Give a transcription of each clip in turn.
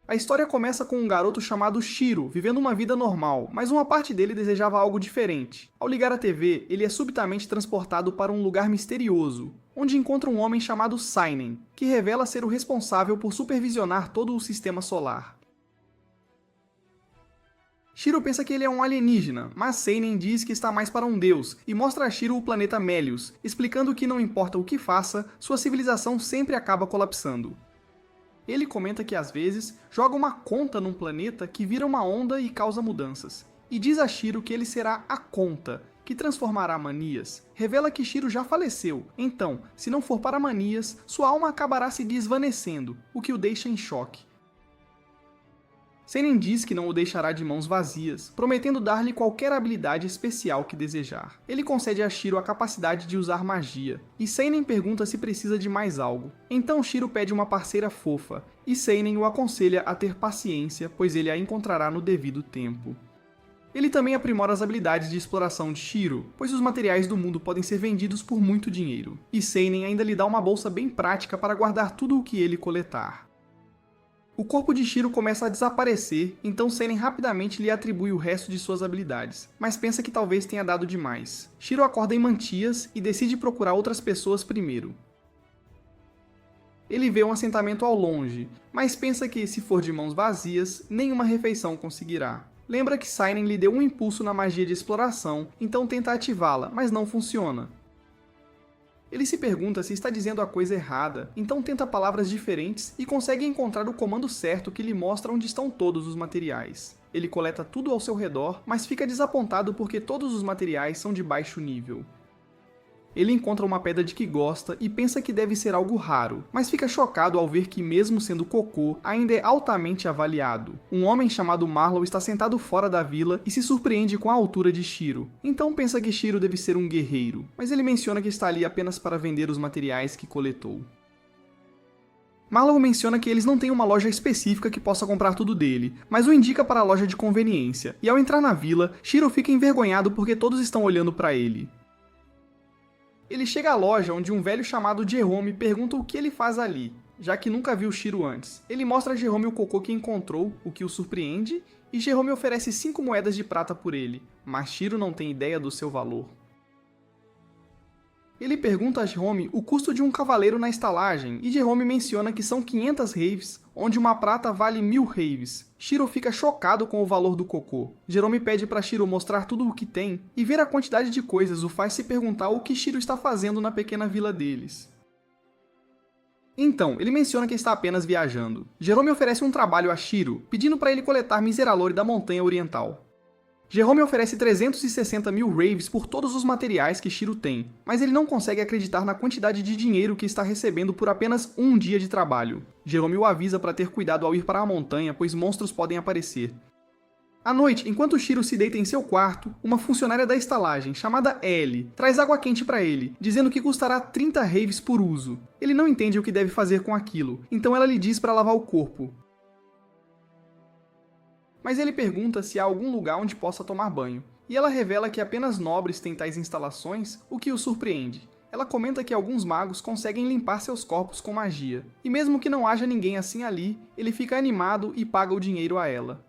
A história começa com um garoto chamado Shiro, vivendo uma vida normal, mas uma parte dele desejava algo diferente. Ao ligar a TV, ele é subitamente transportado para um lugar misterioso, onde encontra um homem chamado Seinen, que revela ser o responsável por supervisionar todo o sistema solar. Shiro pensa que ele é um alienígena, mas Seinen diz que está mais para um deus, e mostra a Shiro o planeta Melius, explicando que não importa o que faça, sua civilização sempre acaba colapsando. Ele comenta que às vezes joga uma conta num planeta que vira uma onda e causa mudanças. E diz a Shiro que ele será a conta, que transformará manias. Revela que Shiro já faleceu, então, se não for para manias, sua alma acabará se desvanecendo, o que o deixa em choque. Seinen diz que não o deixará de mãos vazias, prometendo dar-lhe qualquer habilidade especial que desejar. Ele concede a Shiro a capacidade de usar magia, e Seinen pergunta se precisa de mais algo. Então Shiro pede uma parceira fofa, e Seinen o aconselha a ter paciência, pois ele a encontrará no devido tempo. Ele também aprimora as habilidades de exploração de Shiro, pois os materiais do mundo podem ser vendidos por muito dinheiro, e Seinen ainda lhe dá uma bolsa bem prática para guardar tudo o que ele coletar. O corpo de Shiro começa a desaparecer, então Seinen rapidamente lhe atribui o resto de suas habilidades, mas pensa que talvez tenha dado demais. Shiro acorda em Mantias e decide procurar outras pessoas primeiro. Ele vê um assentamento ao longe, mas pensa que, se for de mãos vazias, nenhuma refeição conseguirá. Lembra que Seinen lhe deu um impulso na magia de exploração, então tenta ativá-la, mas não funciona. Ele se pergunta se está dizendo a coisa errada, então tenta palavras diferentes e consegue encontrar o comando certo que lhe mostra onde estão todos os materiais. Ele coleta tudo ao seu redor, mas fica desapontado porque todos os materiais são de baixo nível. Ele encontra uma pedra de que gosta e pensa que deve ser algo raro, mas fica chocado ao ver que, mesmo sendo cocô, ainda é altamente avaliado. Um homem chamado Marlow está sentado fora da vila e se surpreende com a altura de Shiro. Então pensa que Shiro deve ser um guerreiro, mas ele menciona que está ali apenas para vender os materiais que coletou. Marlow menciona que eles não têm uma loja específica que possa comprar tudo dele, mas o indica para a loja de conveniência, e ao entrar na vila, Shiro fica envergonhado porque todos estão olhando para ele. Ele chega à loja onde um velho chamado Jerome pergunta o que ele faz ali, já que nunca viu Shiro antes. Ele mostra a Jerome o cocô que encontrou, o que o surpreende, e Jerome oferece 5 moedas de prata por ele, mas Shiro não tem ideia do seu valor. Ele pergunta a Jerome o custo de um cavaleiro na estalagem, e Jerome menciona que são 500 reives, onde uma prata vale 1000 reives. Shiro fica chocado com o valor do cocô. Jerome pede para Shiro mostrar tudo o que tem, e ver a quantidade de coisas o faz se perguntar o que Shiro está fazendo na pequena vila deles. Então, ele menciona que está apenas viajando. Jerome oferece um trabalho a Shiro, pedindo para ele coletar Miseralore da Montanha Oriental. Jerome oferece 360.000 reives por todos os materiais que Shiro tem, mas ele não consegue acreditar na quantidade de dinheiro que está recebendo por apenas um dia de trabalho. Jerome o avisa para ter cuidado ao ir para a montanha, pois monstros podem aparecer. À noite, enquanto Shiro se deita em seu quarto, uma funcionária da estalagem, chamada Ellie, traz água quente para ele, dizendo que custará 30 reives por uso. Ele não entende o que deve fazer com aquilo, então ela lhe diz para lavar o corpo. Mas ele pergunta se há algum lugar onde possa tomar banho, e ela revela que apenas nobres têm tais instalações, o que o surpreende. Ela comenta que alguns magos conseguem limpar seus corpos com magia, e mesmo que não haja ninguém assim ali, ele fica animado e paga o dinheiro a ela.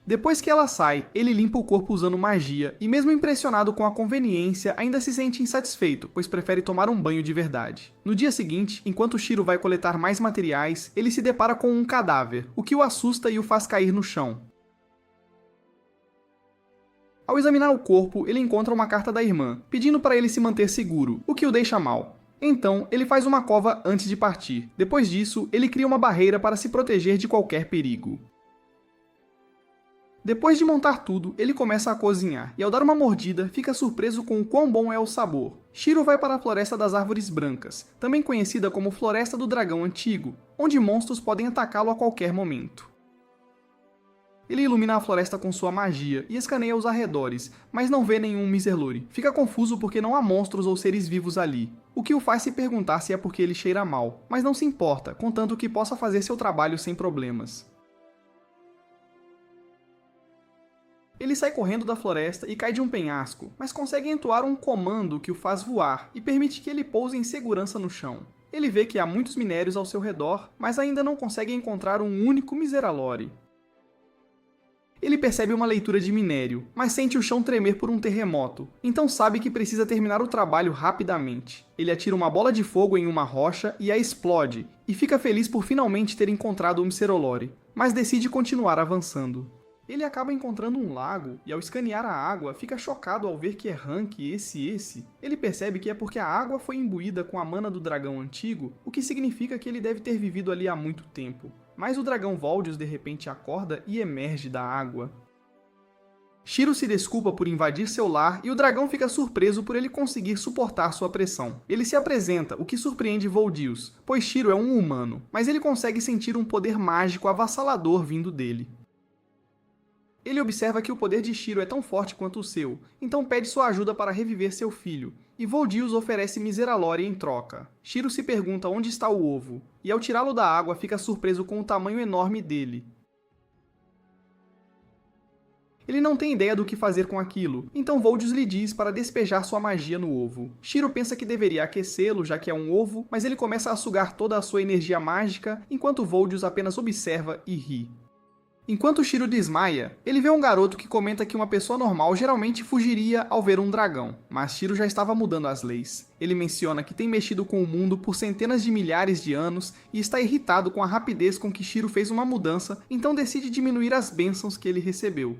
Depois que ela sai, ele limpa o corpo usando magia, e mesmo impressionado com a conveniência, ainda se sente insatisfeito, pois prefere tomar um banho de verdade. No dia seguinte, enquanto Shiro vai coletar mais materiais, ele se depara com um cadáver, o que o assusta e o faz cair no chão. Ao examinar o corpo, ele encontra uma carta da irmã, pedindo para ele se manter seguro, o que o deixa mal. Então, ele faz uma cova antes de partir. Depois disso, ele cria uma barreira para se proteger de qualquer perigo. Depois de montar tudo, ele começa a cozinhar, e ao dar uma mordida, fica surpreso com o quão bom é o sabor. Shiro vai para a Floresta das Árvores Brancas, também conhecida como Floresta do Dragão Antigo, onde monstros podem atacá-lo a qualquer momento. Ele ilumina a floresta com sua magia e escaneia os arredores, mas não vê nenhum Miserlore. Fica confuso porque não há monstros ou seres vivos ali, o que o faz se perguntar se é porque ele cheira mal, mas não se importa, contanto que possa fazer seu trabalho sem problemas. Ele sai correndo da floresta e cai de um penhasco, mas consegue entoar um comando que o faz voar e permite que ele pouse em segurança no chão. Ele vê que há muitos minérios ao seu redor, mas ainda não consegue encontrar um único Miseralore. Ele percebe uma leitura de minério, mas sente o chão tremer por um terremoto, então sabe que precisa terminar o trabalho rapidamente. Ele atira uma bola de fogo em uma rocha e a explode, e fica feliz por finalmente ter encontrado o Miseralore, mas decide continuar avançando. Ele acaba encontrando um lago, e ao escanear a água, fica chocado ao ver que é rank esse. Ele percebe que é porque a água foi imbuída com a mana do dragão antigo, o que significa que ele deve ter vivido ali há muito tempo. Mas o dragão Voldius de repente acorda e emerge da água. Shiro se desculpa por invadir seu lar e o dragão fica surpreso por ele conseguir suportar sua pressão. Ele se apresenta, o que surpreende Voldius, pois Shiro é um humano, mas ele consegue sentir um poder mágico avassalador vindo dele. Ele observa que o poder de Shiro é tão forte quanto o seu, então pede sua ajuda para reviver seu filho, e Voldius oferece Miseralore em troca. Shiro se pergunta onde está o ovo, e ao tirá-lo da água fica surpreso com o tamanho enorme dele. Ele não tem ideia do que fazer com aquilo, então Voldius lhe diz para despejar sua magia no ovo. Shiro pensa que deveria aquecê-lo, já que é um ovo, mas ele começa a sugar toda a sua energia mágica, enquanto Voldius apenas observa e ri. Enquanto Shiro desmaia, ele vê um garoto que comenta que uma pessoa normal geralmente fugiria ao ver um dragão, mas Shiro já estava mudando as leis. Ele menciona que tem mexido com o mundo por centenas de milhares de anos e está irritado com a rapidez com que Shiro fez uma mudança, então decide diminuir as bênçãos que ele recebeu.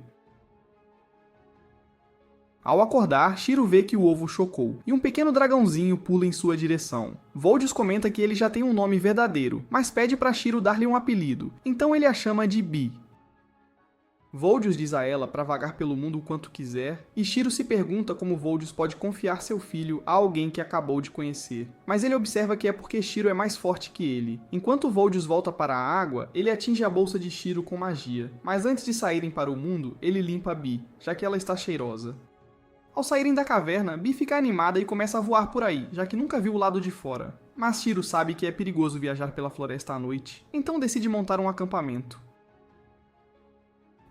Ao acordar, Shiro vê que o ovo chocou, e um pequeno dragãozinho pula em sua direção. Voldius comenta que ele já tem um nome verdadeiro, mas pede para Shiro dar-lhe um apelido, então ele a chama de Bee. Voldius diz a ela para vagar pelo mundo o quanto quiser, e Shiro se pergunta como Voldius pode confiar seu filho a alguém que acabou de conhecer. Mas ele observa que é porque Shiro é mais forte que ele. Enquanto Voldius volta para a água, ele atinge a bolsa de Shiro com magia. Mas antes de saírem para o mundo, ele limpa Bee, já que ela está cheirosa. Ao saírem da caverna, Bee fica animada e começa a voar por aí, já que nunca viu o lado de fora. Mas Shiro sabe que é perigoso viajar pela floresta à noite, então decide montar um acampamento.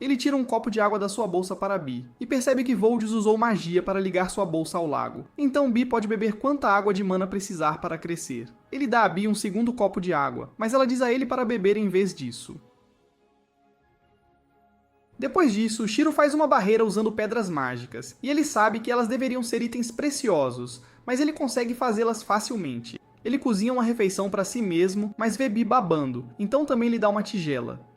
Ele tira um copo de água da sua bolsa para Bee, e percebe que Voldius usou magia para ligar sua bolsa ao lago. Então Bee pode beber quanta água de mana precisar para crescer. Ele dá a Bee um segundo copo de água, mas ela diz a ele para beber em vez disso. Depois disso, Shiro faz uma barreira usando pedras mágicas, e ele sabe que elas deveriam ser itens preciosos, mas ele consegue fazê-las facilmente. Ele cozinha uma refeição para si mesmo, mas vê Bee babando, então também lhe dá uma tigela.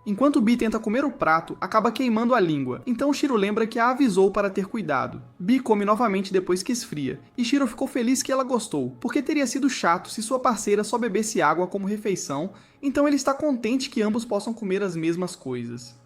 Enquanto Bee tenta comer o prato, acaba queimando a língua, então Shiro lembra que a avisou para ter cuidado. Bee come novamente depois que esfria, e Shiro ficou feliz que ela gostou, porque teria sido chato se sua parceira só bebesse água como refeição, então ele está contente que ambos possam comer as mesmas coisas.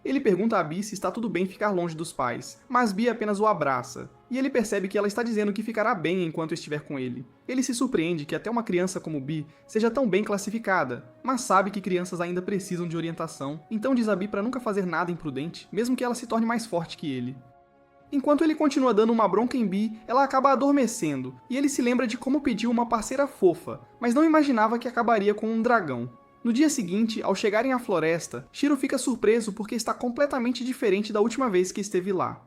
Ele pergunta a Bee se está tudo bem ficar longe dos pais, mas Bee apenas o abraça, e ele percebe que ela está dizendo que ficará bem enquanto estiver com ele. Ele se surpreende que até uma criança como Bee seja tão bem classificada, mas sabe que crianças ainda precisam de orientação, então diz a Bee para nunca fazer nada imprudente, mesmo que ela se torne mais forte que ele. Enquanto ele continua dando uma bronca em Bee, ela acaba adormecendo, e ele se lembra de como pediu uma parceira fofa, mas não imaginava que acabaria com um dragão. No dia seguinte, ao chegarem à floresta, Shiro fica surpreso porque está completamente diferente da última vez que esteve lá.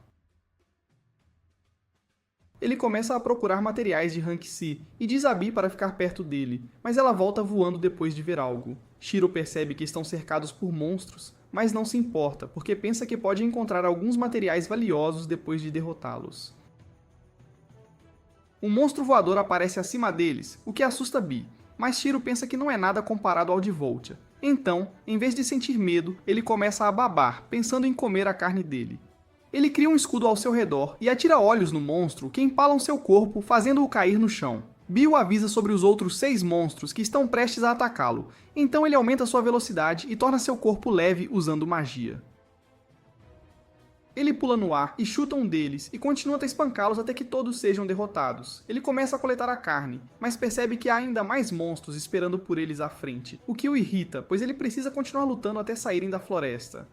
Ele começa a procurar materiais de Rank C e diz a Bee para ficar perto dele, mas ela volta voando depois de ver algo. Shiro percebe que estão cercados por monstros, mas não se importa, porque pensa que pode encontrar alguns materiais valiosos depois de derrotá-los. Um monstro voador aparece acima deles, o que assusta Bee, mas Shiro pensa que não é nada comparado ao de Voltia. Então, em vez de sentir medo, ele começa a babar, pensando em comer a carne dele. Ele cria um escudo ao seu redor e atira olhos no monstro que empalam seu corpo, fazendo-o cair no chão. Bee o avisa sobre os outros 6 monstros que estão prestes a atacá-lo, então ele aumenta sua velocidade e torna seu corpo leve usando magia. Ele pula no ar e chuta um deles e continua a espancá-los até que todos sejam derrotados. Ele começa a coletar a carne, mas percebe que há ainda mais monstros esperando por eles à frente, o que o irrita, pois ele precisa continuar lutando até saírem da floresta.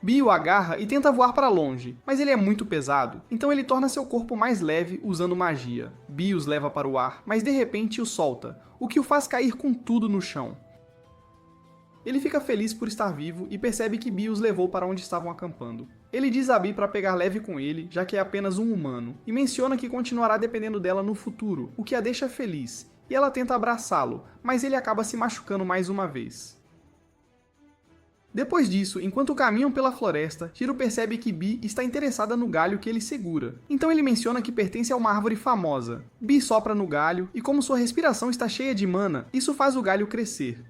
Bee o agarra e tenta voar para longe, mas ele é muito pesado, então ele torna seu corpo mais leve usando magia. Bee os leva para o ar, mas de repente o solta, o que o faz cair com tudo no chão. Ele fica feliz por estar vivo e percebe que Bee os levou para onde estavam acampando. Ele diz a Bee para pegar leve com ele, já que é apenas um humano, e menciona que continuará dependendo dela no futuro, o que a deixa feliz, e ela tenta abraçá-lo, mas ele acaba se machucando mais uma vez. Depois disso, enquanto caminham pela floresta, Shiro percebe que Bee está interessada no galho que ele segura. Então ele menciona que pertence a uma árvore famosa. Bee sopra no galho, e como sua respiração está cheia de mana, isso faz o galho crescer.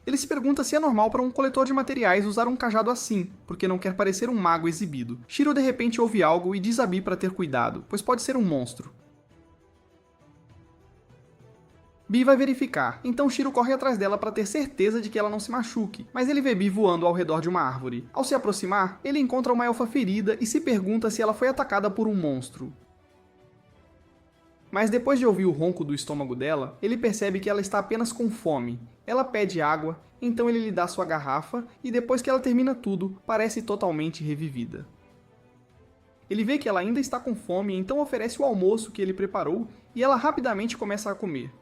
Ele se pergunta se é normal para um coletor de materiais usar um cajado assim, porque não quer parecer um mago exibido. Shiro de repente ouve algo e diz a Bee para ter cuidado, pois pode ser um monstro. Bee vai verificar, então Shiro corre atrás dela para ter certeza de que ela não se machuque, mas ele vê Bee voando ao redor de uma árvore. Ao se aproximar, ele encontra uma elfa ferida e se pergunta se ela foi atacada por um monstro. Mas depois de ouvir o ronco do estômago dela, ele percebe que ela está apenas com fome. Ela pede água, então ele lhe dá sua garrafa e depois que ela termina tudo, parece totalmente revivida. Ele vê que ela ainda está com fome, então oferece o almoço que ele preparou e ela rapidamente começa a comer.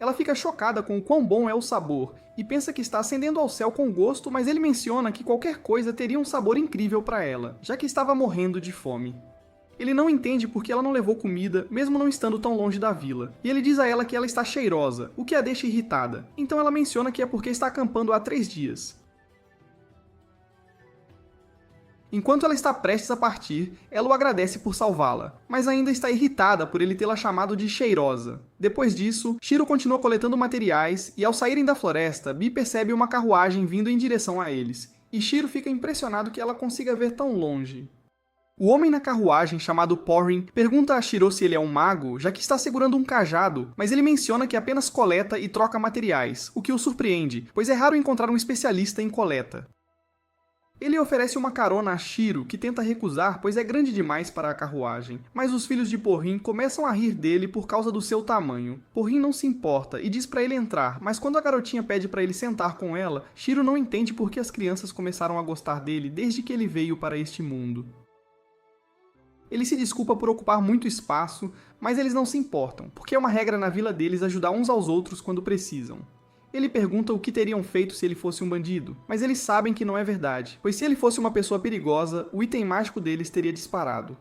Ela fica chocada com o quão bom é o sabor, e pensa que está ascendendo ao céu com gosto, mas ele menciona que qualquer coisa teria um sabor incrível para ela, já que estava morrendo de fome. Ele não entende porque ela não levou comida, mesmo não estando tão longe da vila, e ele diz a ela que ela está cheirosa, o que a deixa irritada. Então ela menciona que é porque está acampando há 3 dias. Enquanto ela está prestes a partir, ela o agradece por salvá-la, mas ainda está irritada por ele tê-la chamado de cheirosa. Depois disso, Shiro continua coletando materiais e ao saírem da floresta, Bee percebe uma carruagem vindo em direção a eles, e Shiro fica impressionado que ela consiga ver tão longe. O homem na carruagem, chamado Porrin, pergunta a Shiro se ele é um mago, já que está segurando um cajado, mas ele menciona que apenas coleta e troca materiais, o que o surpreende, pois é raro encontrar um especialista em coleta. Ele oferece uma carona a Shiro, que tenta recusar, pois é grande demais para a carruagem, mas os filhos de Porrin começam a rir dele por causa do seu tamanho. Porrin não se importa e diz para ele entrar, mas quando a garotinha pede para ele sentar com ela, Shiro não entende por que as crianças começaram a gostar dele desde que ele veio para este mundo. Ele se desculpa por ocupar muito espaço, mas eles não se importam, porque é uma regra na vila deles ajudar uns aos outros quando precisam. Ele pergunta o que teriam feito se ele fosse um bandido, mas eles sabem que não é verdade, pois se ele fosse uma pessoa perigosa, o item mágico deles teria disparado.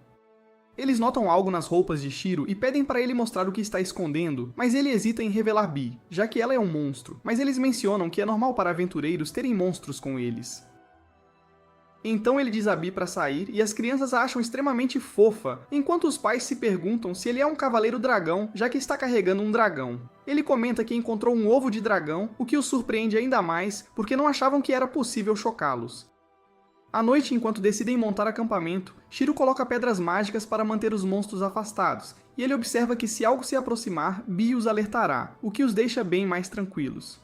Eles notam algo nas roupas de Shiro e pedem para ele mostrar o que está escondendo, mas ele hesita em revelar Bee, já que ela é um monstro, mas eles mencionam que é normal para aventureiros terem monstros com eles. Então ele diz a Bee para sair e as crianças a acham extremamente fofa, enquanto os pais se perguntam se ele é um cavaleiro dragão, já que está carregando um dragão. Ele comenta que encontrou um ovo de dragão, o que os surpreende ainda mais, porque não achavam que era possível chocá-los. À noite, enquanto decidem montar acampamento, Shiro coloca pedras mágicas para manter os monstros afastados, e ele observa que se algo se aproximar, Bee os alertará, o que os deixa bem mais tranquilos.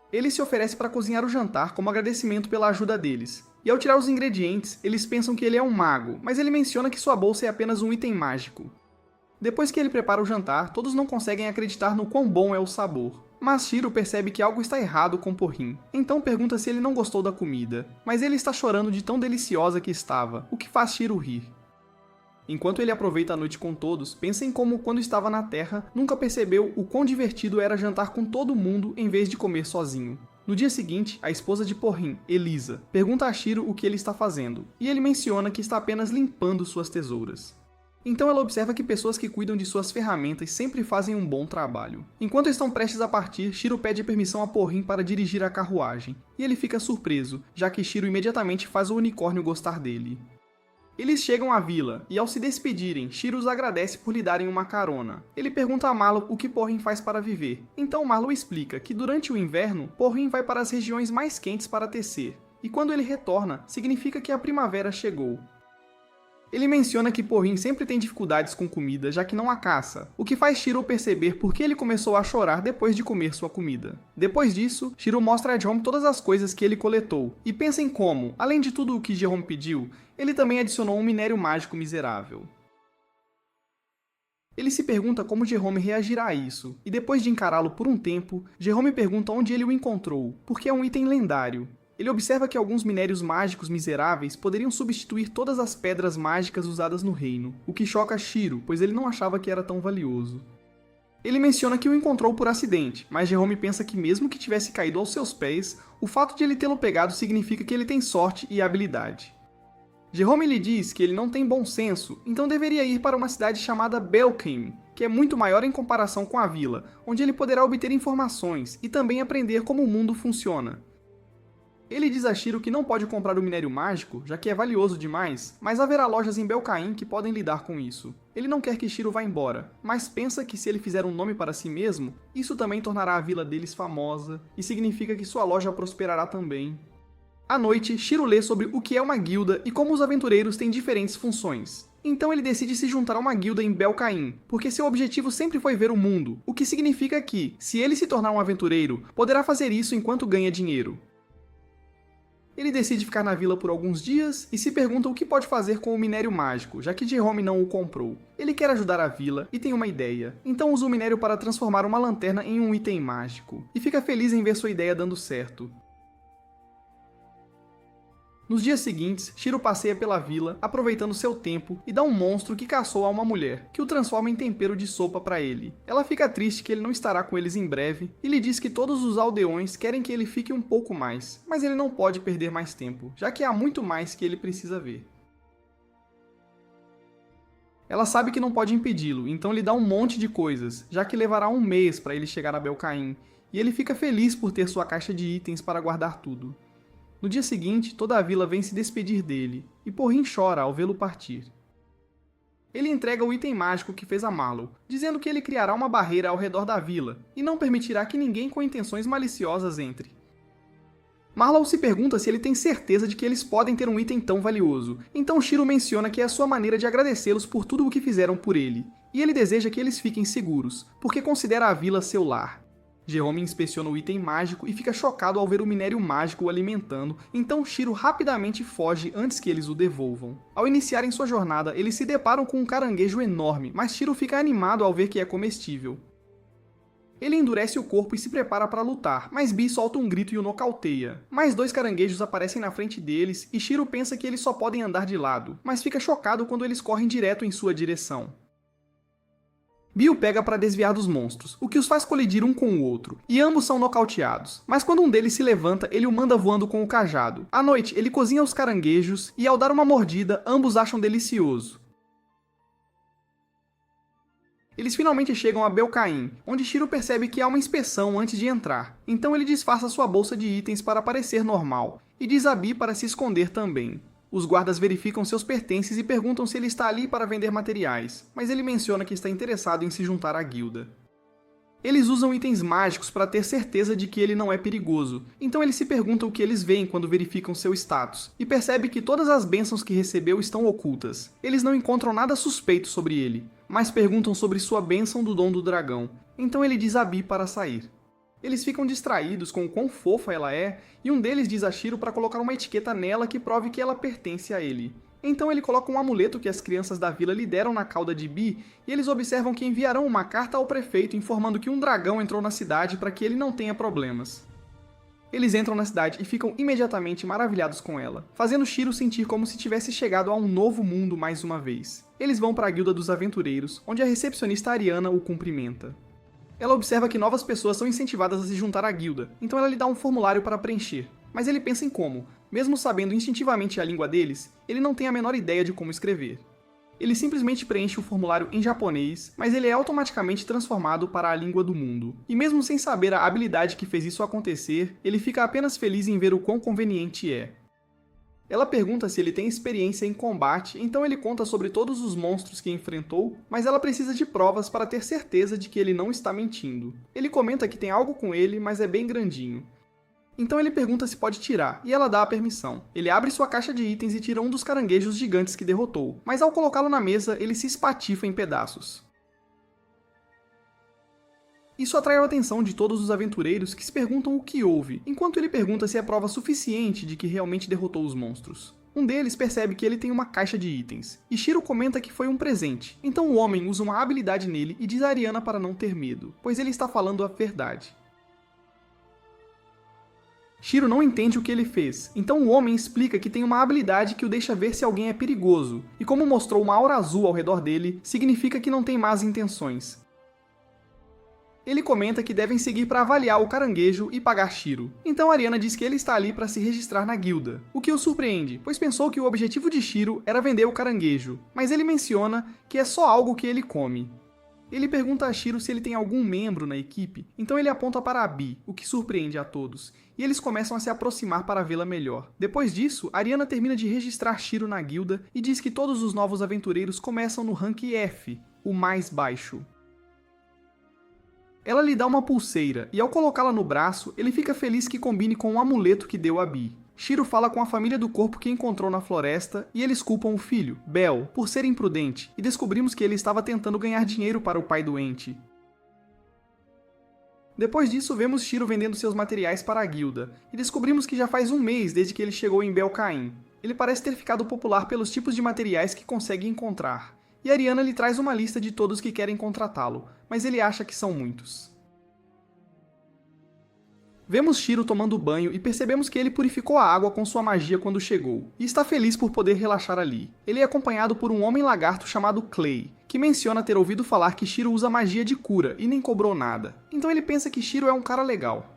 Ele se oferece para cozinhar o jantar como agradecimento pela ajuda deles. E ao tirar os ingredientes, eles pensam que ele é um mago, mas ele menciona que sua bolsa é apenas um item mágico. Depois que ele prepara o jantar, todos não conseguem acreditar no quão bom é o sabor. Mas Shiro percebe que algo está errado com Porrin, então pergunta se ele não gostou da comida. Mas ele está chorando de tão deliciosa que estava, o que faz Shiro rir. Enquanto ele aproveita a noite com todos, pensa em como, quando estava na Terra, nunca percebeu o quão divertido era jantar com todo mundo em vez de comer sozinho. No dia seguinte, a esposa de Porrin, Elisa, pergunta a Shiro o que ele está fazendo, e ele menciona que está apenas limpando suas tesouras. Então ela observa que pessoas que cuidam de suas ferramentas sempre fazem um bom trabalho. Enquanto estão prestes a partir, Shiro pede permissão a Porrin para dirigir a carruagem, e ele fica surpreso, já que Shiro imediatamente faz o unicórnio gostar dele. Eles chegam à vila, e ao se despedirem, Shiro os agradece por lhe darem uma carona. Ele pergunta a Marlo o que Porrin faz para viver. Então Marlo explica que durante o inverno, Porrin vai para as regiões mais quentes para tecer, e quando ele retorna, significa que a primavera chegou. Ele menciona que Porrin sempre tem dificuldades com comida, já que não há caça, o que faz Shiro perceber por que ele começou a chorar depois de comer sua comida. Depois disso, Shiro mostra a Jerome todas as coisas que ele coletou, e pensa em como, além de tudo o que Jerome pediu, ele também adicionou um minério mágico miserável. Ele se pergunta como Jerome reagirá a isso, e depois de encará-lo por um tempo, Jerome pergunta onde ele o encontrou, porque é um item lendário. Ele observa que alguns minérios mágicos miseráveis poderiam substituir todas as pedras mágicas usadas no reino, o que choca Shiro, pois ele não achava que era tão valioso. Ele menciona que o encontrou por acidente, mas Jerome pensa que mesmo que tivesse caído aos seus pés, o fato de ele tê-lo pegado significa que ele tem sorte e habilidade. Jerome lhe diz que ele não tem bom senso, então deveria ir para uma cidade chamada Belkane, que é muito maior em comparação com a vila, onde ele poderá obter informações e também aprender como o mundo funciona. Ele diz a Shiro que não pode comprar o minério mágico, já que é valioso demais, mas haverá lojas em Belkane que podem lidar com isso. Ele não quer que Shiro vá embora, mas pensa que se ele fizer um nome para si mesmo, isso também tornará a vila deles famosa, e significa que sua loja prosperará também. À noite, Shiro lê sobre o que é uma guilda e como os aventureiros têm diferentes funções. Então ele decide se juntar a uma guilda em Belkane, porque seu objetivo sempre foi ver o mundo, o que significa que, se ele se tornar um aventureiro, poderá fazer isso enquanto ganha dinheiro. Ele decide ficar na vila por alguns dias e se pergunta o que pode fazer com o minério mágico, já que Jerome não o comprou. Ele quer ajudar a vila e tem uma ideia, então usa o minério para transformar uma lanterna em um item mágico, e fica feliz em ver sua ideia dando certo. Nos dias seguintes, Shiro passeia pela vila, aproveitando seu tempo, e dá um monstro que caçou a uma mulher, que o transforma em tempero de sopa para ele. Ela fica triste que ele não estará com eles em breve, e lhe diz que todos os aldeões querem que ele fique um pouco mais, mas ele não pode perder mais tempo, já que há muito mais que ele precisa ver. Ela sabe que não pode impedi-lo, então lhe dá um monte de coisas, já que levará um mês para ele chegar a Belkane, e ele fica feliz por ter sua caixa de itens para guardar tudo. No dia seguinte, toda a vila vem se despedir dele, e Porrin chora ao vê-lo partir. Ele entrega o item mágico que fez a Marlow, dizendo que ele criará uma barreira ao redor da vila, e não permitirá que ninguém com intenções maliciosas entre. Marlow se pergunta se ele tem certeza de que eles podem ter um item tão valioso, então Shiro menciona que é a sua maneira de agradecê-los por tudo o que fizeram por ele, e ele deseja que eles fiquem seguros, porque considera a vila seu lar. Jerome inspeciona o item mágico e fica chocado ao ver o minério mágico o alimentando, então Shiro rapidamente foge antes que eles o devolvam. Ao iniciarem sua jornada, eles se deparam com um caranguejo enorme, mas Shiro fica animado ao ver que é comestível. Ele endurece o corpo e se prepara para lutar, mas Bee solta um grito e o nocauteia. Mais dois caranguejos aparecem na frente deles e Shiro pensa que eles só podem andar de lado, mas fica chocado quando eles correm direto em sua direção. Bee o pega para desviar dos monstros, o que os faz colidir um com o outro, e ambos são nocauteados. Mas quando um deles se levanta, ele o manda voando com o cajado. À noite, ele cozinha os caranguejos, e ao dar uma mordida, ambos acham delicioso. Eles finalmente chegam a Belkane, onde Shiro percebe que há uma inspeção antes de entrar. Então ele disfarça sua bolsa de itens para parecer normal, e diz a Bee para se esconder também. Os guardas verificam seus pertences e perguntam se ele está ali para vender materiais, mas ele menciona que está interessado em se juntar à guilda. Eles usam itens mágicos para ter certeza de que ele não é perigoso, então ele se pergunta o que eles veem quando verificam seu status, e percebe que todas as bênçãos que recebeu estão ocultas. Eles não encontram nada suspeito sobre ele, mas perguntam sobre sua bênção do dom do dragão, então ele diz a Bee para sair. Eles ficam distraídos com o quão fofa ela é, e um deles diz a Shiro para colocar uma etiqueta nela que prove que ela pertence a ele. Então ele coloca um amuleto que as crianças da vila lhe deram na cauda de Bee, e eles observam que enviarão uma carta ao prefeito informando que um dragão entrou na cidade para que ele não tenha problemas. Eles entram na cidade e ficam imediatamente maravilhados com ela, fazendo Shiro sentir como se tivesse chegado a um novo mundo mais uma vez. Eles vão para a Guilda dos Aventureiros, onde a recepcionista Ariana o cumprimenta. Ela observa que novas pessoas são incentivadas a se juntar à guilda, então ela lhe dá um formulário para preencher. Mas ele pensa em como. Mesmo sabendo instintivamente a língua deles, ele não tem a menor ideia de como escrever. Ele simplesmente preenche o formulário em japonês, mas ele é automaticamente transformado para a língua do mundo. E mesmo sem saber a habilidade que fez isso acontecer, ele fica apenas feliz em ver o quão conveniente é. Ela pergunta se ele tem experiência em combate, então ele conta sobre todos os monstros que enfrentou, mas ela precisa de provas para ter certeza de que ele não está mentindo. Ele comenta que tem algo com ele, mas é bem grandinho. Então ele pergunta se pode tirar, e ela dá a permissão. Ele abre sua caixa de itens e tira um dos caranguejos gigantes que derrotou, mas ao colocá-lo na mesa, ele se espatifa em pedaços. Isso atrai a atenção de todos os aventureiros que se perguntam o que houve, enquanto ele pergunta se é prova suficiente de que realmente derrotou os monstros. Um deles percebe que ele tem uma caixa de itens, e Shiro comenta que foi um presente, então o homem usa uma habilidade nele e diz a Ariana para não ter medo, pois ele está falando a verdade. Shiro não entende o que ele fez, então o homem explica que tem uma habilidade que o deixa ver se alguém é perigoso, e como mostrou uma aura azul ao redor dele, significa que não tem más intenções. Ele comenta que devem seguir para avaliar o caranguejo e pagar Shiro. Então Ariana diz que ele está ali para se registrar na guilda, o que o surpreende, pois pensou que o objetivo de Shiro era vender o caranguejo, mas ele menciona que é só algo que ele come. Ele pergunta a Shiro se ele tem algum membro na equipe, então ele aponta para Abby, o que surpreende a todos, e eles começam a se aproximar para vê-la melhor. Depois disso, Ariana termina de registrar Shiro na guilda e diz que todos os novos aventureiros começam no rank F, o mais baixo. Ela lhe dá uma pulseira, e ao colocá-la no braço, ele fica feliz que combine com o amuleto que deu a Abby. Shiro fala com a família do corpo que encontrou na floresta, e eles culpam o filho, Bell, por ser imprudente, e descobrimos que ele estava tentando ganhar dinheiro para o pai doente. Depois disso, vemos Shiro vendendo seus materiais para a guilda, e descobrimos que já faz um mês desde que ele chegou em Belcaim. Ele parece ter ficado popular pelos tipos de materiais que consegue encontrar. E Ariana lhe traz uma lista de todos que querem contratá-lo, mas ele acha que são muitos. Vemos Shiro tomando banho e percebemos que ele purificou a água com sua magia quando chegou, e está feliz por poder relaxar ali. Ele é acompanhado por um homem-lagarto chamado Clay, que menciona ter ouvido falar que Shiro usa magia de cura e nem cobrou nada. Então ele pensa que Shiro é um cara legal.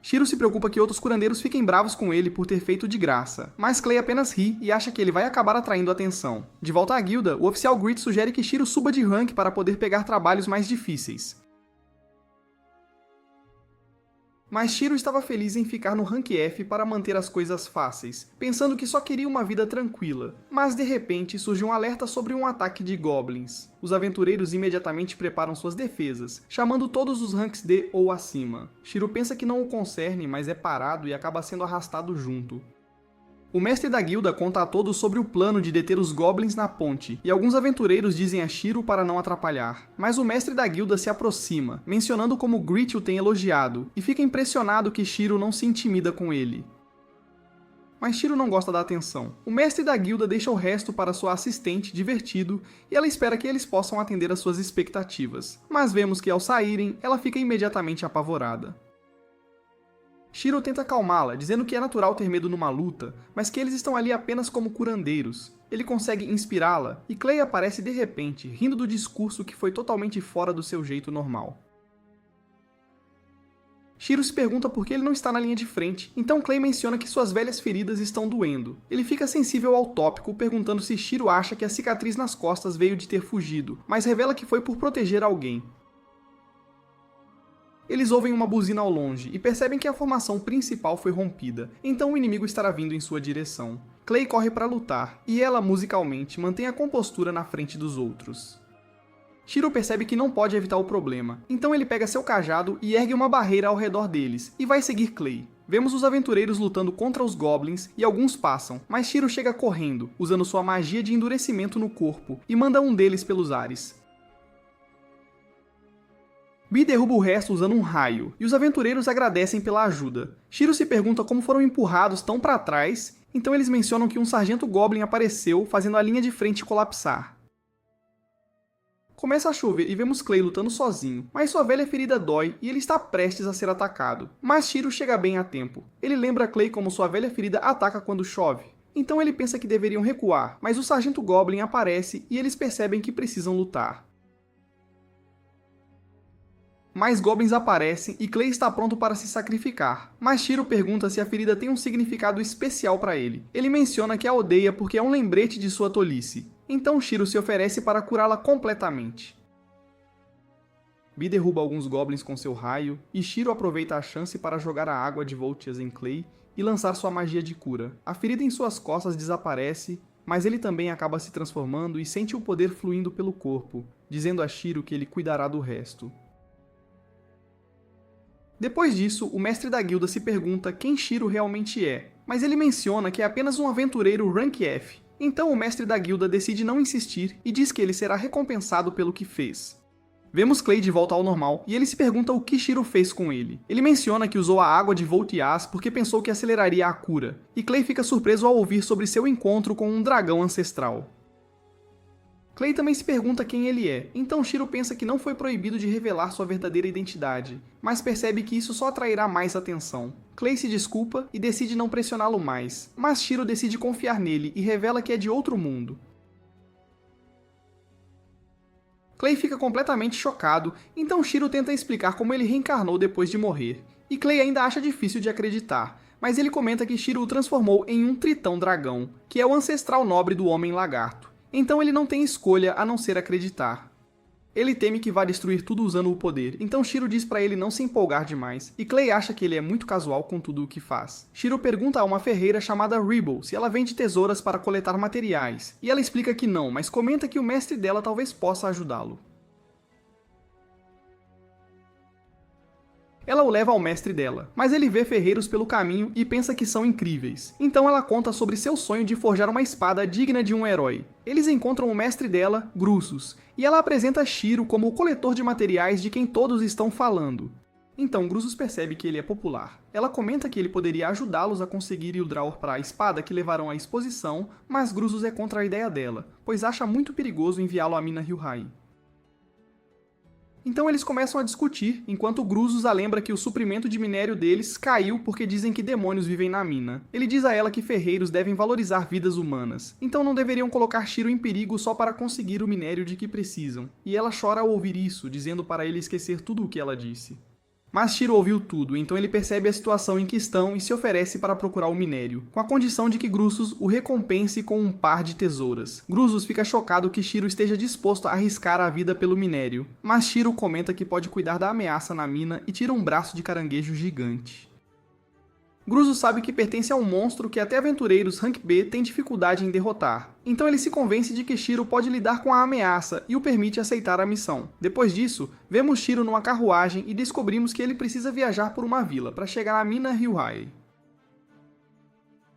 Shiro se preocupa que outros curandeiros fiquem bravos com ele por ter feito de graça, mas Clay apenas ri e acha que ele vai acabar atraindo atenção. De volta à guilda, o oficial Grit sugere que Shiro suba de rank para poder pegar trabalhos mais difíceis. Mas Shiro estava feliz em ficar no rank F para manter as coisas fáceis, pensando que só queria uma vida tranquila. Mas de repente surge um alerta sobre um ataque de goblins. Os aventureiros imediatamente preparam suas defesas, chamando todos os ranks D ou acima. Shiro pensa que não o concerne, mas é parado e acaba sendo arrastado junto. O mestre da guilda conta a todos sobre o plano de deter os goblins na ponte, e alguns aventureiros dizem a Shiro para não atrapalhar. Mas o mestre da guilda se aproxima, mencionando como Grit o tem elogiado, e fica impressionado que Shiro não se intimida com ele. Mas Shiro não gosta da atenção. O mestre da guilda deixa o resto para sua assistente, divertido, e ela espera que eles possam atender às suas expectativas. Mas vemos que ao saírem, ela fica imediatamente apavorada. Shiro tenta acalmá-la, dizendo que é natural ter medo numa luta, mas que eles estão ali apenas como curandeiros. Ele consegue inspirá-la, e Clay aparece de repente, rindo do discurso que foi totalmente fora do seu jeito normal. Shiro se pergunta por que ele não está na linha de frente, então Clay menciona que suas velhas feridas estão doendo. Ele fica sensível ao tópico, perguntando se Shiro acha que a cicatriz nas costas veio de ter fugido, mas revela que foi por proteger alguém. Eles ouvem uma buzina ao longe e percebem que a formação principal foi rompida, então o inimigo estará vindo em sua direção. Clay corre para lutar, e ela, musicalmente, mantém a compostura na frente dos outros. Shiro percebe que não pode evitar o problema, então ele pega seu cajado e ergue uma barreira ao redor deles, e vai seguir Clay. Vemos os aventureiros lutando contra os goblins, e alguns passam, mas Shiro chega correndo, usando sua magia de endurecimento no corpo, e manda um deles pelos ares. Bee derruba o resto usando um raio, e os aventureiros agradecem pela ajuda. Shiro se pergunta como foram empurrados tão para trás, então eles mencionam que um sargento goblin apareceu, fazendo a linha de frente colapsar. Começa a chover e vemos Clay lutando sozinho, mas sua velha ferida dói e ele está prestes a ser atacado. Mas Shiro chega bem a tempo. Ele lembra Clay como sua velha ferida ataca quando chove. Então ele pensa que deveriam recuar, mas o sargento goblin aparece e eles percebem que precisam lutar. Mais goblins aparecem e Clay está pronto para se sacrificar, mas Shiro pergunta se a ferida tem um significado especial para ele. Ele menciona que a odeia porque é um lembrete de sua tolice, então Shiro se oferece para curá-la completamente. Bee derruba alguns goblins com seu raio, e Shiro aproveita a chance para jogar a água de Voltias em Clay e lançar sua magia de cura. A ferida em suas costas desaparece, mas ele também acaba se transformando e sente o poder fluindo pelo corpo, dizendo a Shiro que ele cuidará do resto. Depois disso, o mestre da guilda se pergunta quem Shiro realmente é, mas ele menciona que é apenas um aventureiro Rank F. Então o mestre da guilda decide não insistir e diz que ele será recompensado pelo que fez. Vemos Clay de volta ao normal e ele se pergunta o que Shiro fez com ele. Ele menciona que usou a água de Voltias porque pensou que aceleraria a cura, e Clay fica surpreso ao ouvir sobre seu encontro com um dragão ancestral. Clay também se pergunta quem ele é, então Shiro pensa que não foi proibido de revelar sua verdadeira identidade, mas percebe que isso só atrairá mais atenção. Clay se desculpa e decide não pressioná-lo mais, mas Shiro decide confiar nele e revela que é de outro mundo. Clay fica completamente chocado, então Shiro tenta explicar como ele reencarnou depois de morrer. E Clay ainda acha difícil de acreditar, mas ele comenta que Shiro o transformou em um tritão dragão, que é o ancestral nobre do homem lagarto. Então ele não tem escolha a não ser acreditar. Ele teme que vá destruir tudo usando o poder, então Shiro diz pra ele não se empolgar demais, e Clay acha que ele é muito casual com tudo o que faz. Shiro pergunta a uma ferreira chamada Ribble se ela vende tesouras para coletar materiais, e ela explica que não, mas comenta que o mestre dela talvez possa ajudá-lo. Ela o leva ao mestre dela, mas ele vê ferreiros pelo caminho e pensa que são incríveis. Então ela conta sobre seu sonho de forjar uma espada digna de um herói. Eles encontram o mestre dela, Grusus, e ela apresenta Shiro como o coletor de materiais de quem todos estão falando. Então Grusus percebe que ele é popular. Ela comenta que ele poderia ajudá-los a conseguir Yggdraur para a espada que levarão à exposição, mas Grusus é contra a ideia dela, pois acha muito perigoso enviá-lo à mina Hyuhai. Então eles começam a discutir, enquanto Grusus a lembra que o suprimento de minério deles caiu porque dizem que demônios vivem na mina. Ele diz a ela que ferreiros devem valorizar vidas humanas, então não deveriam colocar Shiro em perigo só para conseguir o minério de que precisam. E ela chora ao ouvir isso, dizendo para ele esquecer tudo o que ela disse. Mas Shiro ouviu tudo, então ele percebe a situação em que estão e se oferece para procurar o minério, com a condição de que Grusus o recompense com um par de tesouras. Grusus fica chocado que Shiro esteja disposto a arriscar a vida pelo minério, mas Shiro comenta que pode cuidar da ameaça na mina e tira um braço de caranguejo gigante. Grusus sabe que pertence a um monstro que até aventureiros Rank B têm dificuldade em derrotar, então ele se convence de que Shiro pode lidar com a ameaça e o permite aceitar a missão. Depois disso, vemos Shiro numa carruagem e descobrimos que ele precisa viajar por uma vila para chegar à mina Hyuhai.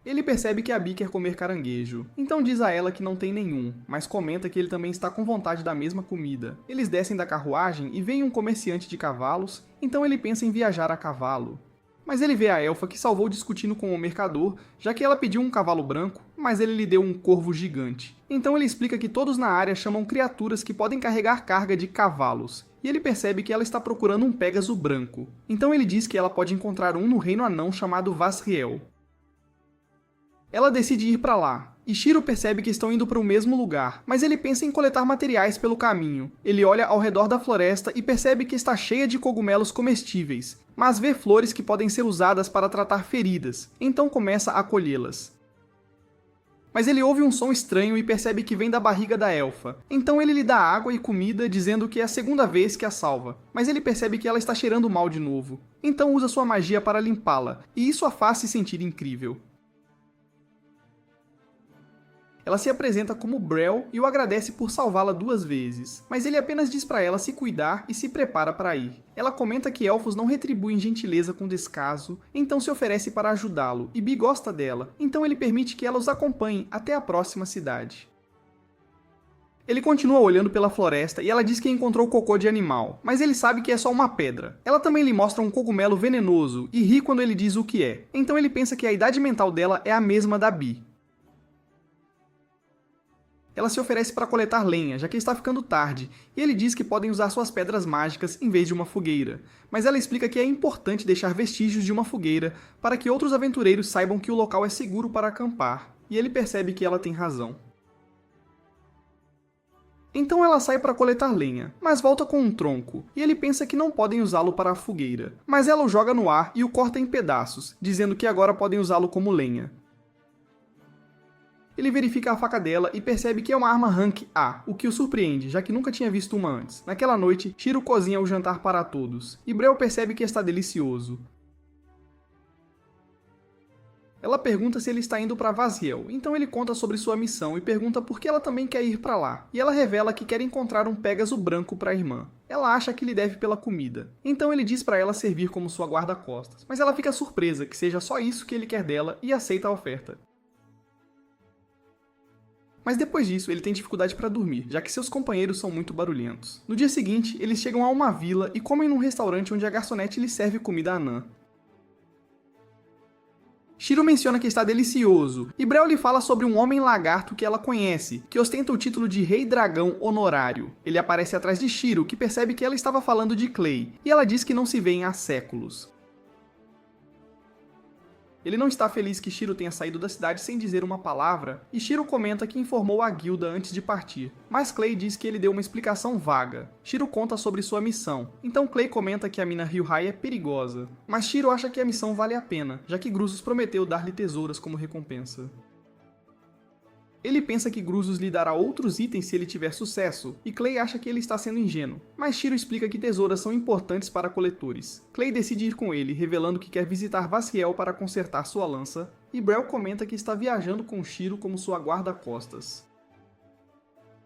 Ele percebe que a Bee quer comer caranguejo, então diz a ela que não tem nenhum, mas comenta que ele também está com vontade da mesma comida. Eles descem da carruagem e veem um comerciante de cavalos, então ele pensa em viajar a cavalo. Mas ele vê a elfa que salvou discutindo com o mercador, já que ela pediu um cavalo branco, mas ele lhe deu um corvo gigante. Então ele explica que todos na área chamam criaturas que podem carregar carga de cavalos, e ele percebe que ela está procurando um Pégaso branco. Então ele diz que ela pode encontrar um no reino anão chamado Vasriel. Ela decide ir para lá, e Shiro percebe que estão indo para o mesmo lugar, mas ele pensa em coletar materiais pelo caminho. Ele olha ao redor da floresta e percebe que está cheia de cogumelos comestíveis, mas vê flores que podem ser usadas para tratar feridas, então começa a colhê-las. Mas ele ouve um som estranho e percebe que vem da barriga da elfa, então ele lhe dá água e comida dizendo que é a segunda vez que a salva, mas ele percebe que ela está cheirando mal de novo, então usa sua magia para limpá-la, e isso a faz se sentir incrível. Ela se apresenta como Brel e o agradece por salvá-la 2 vezes, mas ele apenas diz para ela se cuidar e se prepara para ir. Ela comenta que elfos não retribuem gentileza com descaso, então se oferece para ajudá-lo, e Bee gosta dela, então ele permite que ela os acompanhe até a próxima cidade. Ele continua olhando pela floresta e ela diz que encontrou cocô de animal, mas ele sabe que é só uma pedra. Ela também lhe mostra um cogumelo venenoso e ri quando ele diz o que é, então ele pensa que a idade mental dela é a mesma da Bee. Ela se oferece para coletar lenha, já que está ficando tarde, e ele diz que podem usar suas pedras mágicas em vez de uma fogueira, mas ela explica que é importante deixar vestígios de uma fogueira para que outros aventureiros saibam que o local é seguro para acampar, e ele percebe que ela tem razão. Então ela sai para coletar lenha, mas volta com um tronco, e ele pensa que não podem usá-lo para a fogueira, mas ela o joga no ar e o corta em pedaços, dizendo que agora podem usá-lo como lenha. Ele verifica a faca dela e percebe que é uma arma Rank A, o que o surpreende, já que nunca tinha visto uma antes. Naquela noite, Shiro cozinha o jantar para todos, e Brel percebe que está delicioso. Ela pergunta se ele está indo para Vasriel, então ele conta sobre sua missão e pergunta por que ela também quer ir para lá. E ela revela que quer encontrar um Pégaso branco para a irmã. Ela acha que lhe deve pela comida, então ele diz para ela servir como sua guarda-costas, mas ela fica surpresa que seja só isso que ele quer dela e aceita a oferta. Mas depois disso, ele tem dificuldade para dormir, já que seus companheiros são muito barulhentos. No dia seguinte, eles chegam a uma vila e comem num restaurante onde a garçonete lhe serve comida anã. Shiro menciona que está delicioso, e Brel lhe fala sobre um homem lagarto que ela conhece, que ostenta o título de Rei Dragão Honorário. Ele aparece atrás de Shiro, que percebe que ela estava falando de Clay, e ela diz que não se veem há séculos. Ele não está feliz que Shiro tenha saído da cidade sem dizer uma palavra, e Shiro comenta que informou a guilda antes de partir, mas Clay diz que ele deu uma explicação vaga. Shiro conta sobre sua missão, então Clay comenta que a mina Hyuhai é perigosa, mas Shiro acha que a missão vale a pena, já que Grusus prometeu dar-lhe tesouras como recompensa. Ele pensa que Grusus lhe dará outros itens se ele tiver sucesso, e Clay acha que ele está sendo ingênuo, mas Shiro explica que tesouras são importantes para coletores. Clay decide ir com ele, revelando que quer visitar Vasriel para consertar sua lança, e Brel comenta que está viajando com Shiro como sua guarda-costas.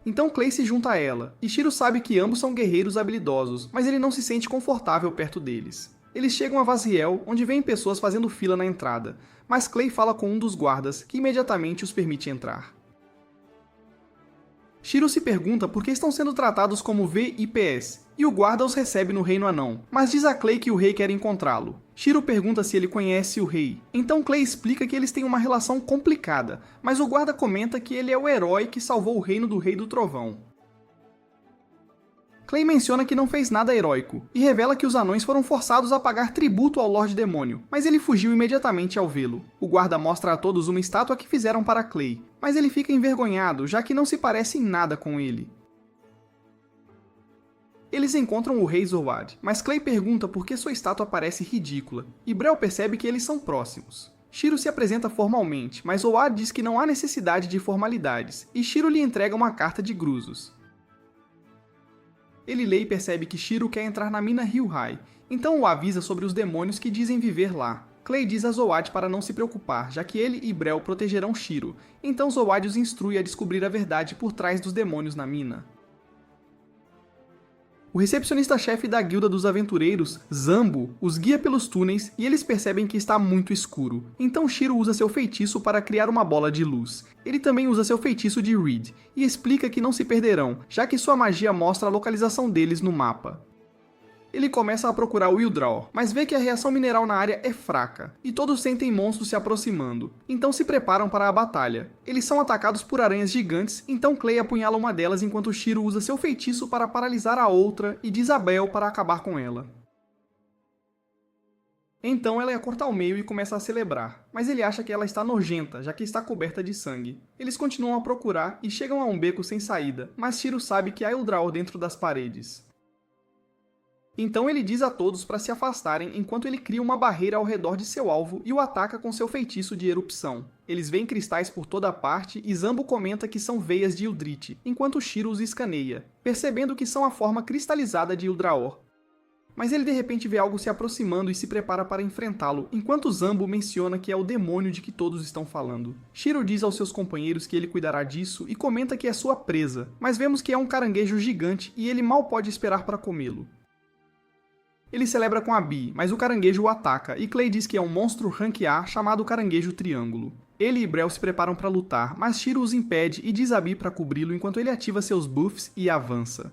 Então Clay se junta a ela, e Shiro sabe que ambos são guerreiros habilidosos, mas ele não se sente confortável perto deles. Eles chegam a Vasriel, onde veem pessoas fazendo fila na entrada, mas Clay fala com um dos guardas, que imediatamente os permite entrar. Shiro se pergunta por que estão sendo tratados como VIPs, e o guarda os recebe no Reino Anão, mas diz a Clay que o rei quer encontrá-lo. Shiro pergunta se ele conhece o rei, então Clay explica que eles têm uma relação complicada, mas o guarda comenta que ele é o herói que salvou o reino do Rei do Trovão. Clay menciona que não fez nada heróico, e revela que os anões foram forçados a pagar tributo ao Lorde Demônio, mas ele fugiu imediatamente ao vê-lo. O guarda mostra a todos uma estátua que fizeram para Clay, mas ele fica envergonhado, já que não se parece em nada com ele. Eles encontram o rei Zoad, mas Clay pergunta por que sua estátua parece ridícula, e Brel percebe que eles são próximos. Shiro se apresenta formalmente, mas Zoad diz que não há necessidade de formalidades, e Shiro lhe entrega uma carta de Grusus. Ele lê e percebe que Shiro quer entrar na mina Hyuhai, então o avisa sobre os demônios que dizem viver lá. Clay diz a Zoad para não se preocupar, já que ele e Brel protegerão Shiro, então Zoad os instrui a descobrir a verdade por trás dos demônios na mina. O recepcionista-chefe da Guilda dos Aventureiros, Zambo, os guia pelos túneis e eles percebem que está muito escuro. Então Shiro usa seu feitiço para criar uma bola de luz. Ele também usa seu feitiço de Reed, e explica que não se perderão, já que sua magia mostra a localização deles no mapa. Ele começa a procurar o Wildraw, mas vê que a reação mineral na área é fraca, e todos sentem monstros se aproximando, então se preparam para a batalha. Eles são atacados por aranhas gigantes, então Clay apunhala uma delas enquanto Shiro usa seu feitiço para paralisar a outra e diz a Bell para acabar com ela. Então ela ia cortar ao meio e começa a celebrar, mas ele acha que ela está nojenta, já que está coberta de sangue. Eles continuam a procurar e chegam a um beco sem saída, mas Shiro sabe que há Wildraw dentro das paredes. Então ele diz a todos para se afastarem enquanto ele cria uma barreira ao redor de seu alvo e o ataca com seu feitiço de erupção. Eles veem cristais por toda parte e Zambo comenta que são veias de Ildrit, enquanto Shiro os escaneia, percebendo que são a forma cristalizada de Ildraor. Mas ele de repente vê algo se aproximando e se prepara para enfrentá-lo, enquanto Zambo menciona que é o demônio de que todos estão falando. Shiro diz aos seus companheiros que ele cuidará disso e comenta que é sua presa, mas vemos que é um caranguejo gigante e ele mal pode esperar para comê-lo. Ele celebra com a Bee, mas o caranguejo o ataca, e Clay diz que é um monstro rank A chamado Caranguejo Triângulo. Ele e Brel se preparam para lutar, mas Shiro os impede e diz a Bee para cobri-lo enquanto ele ativa seus buffs e avança.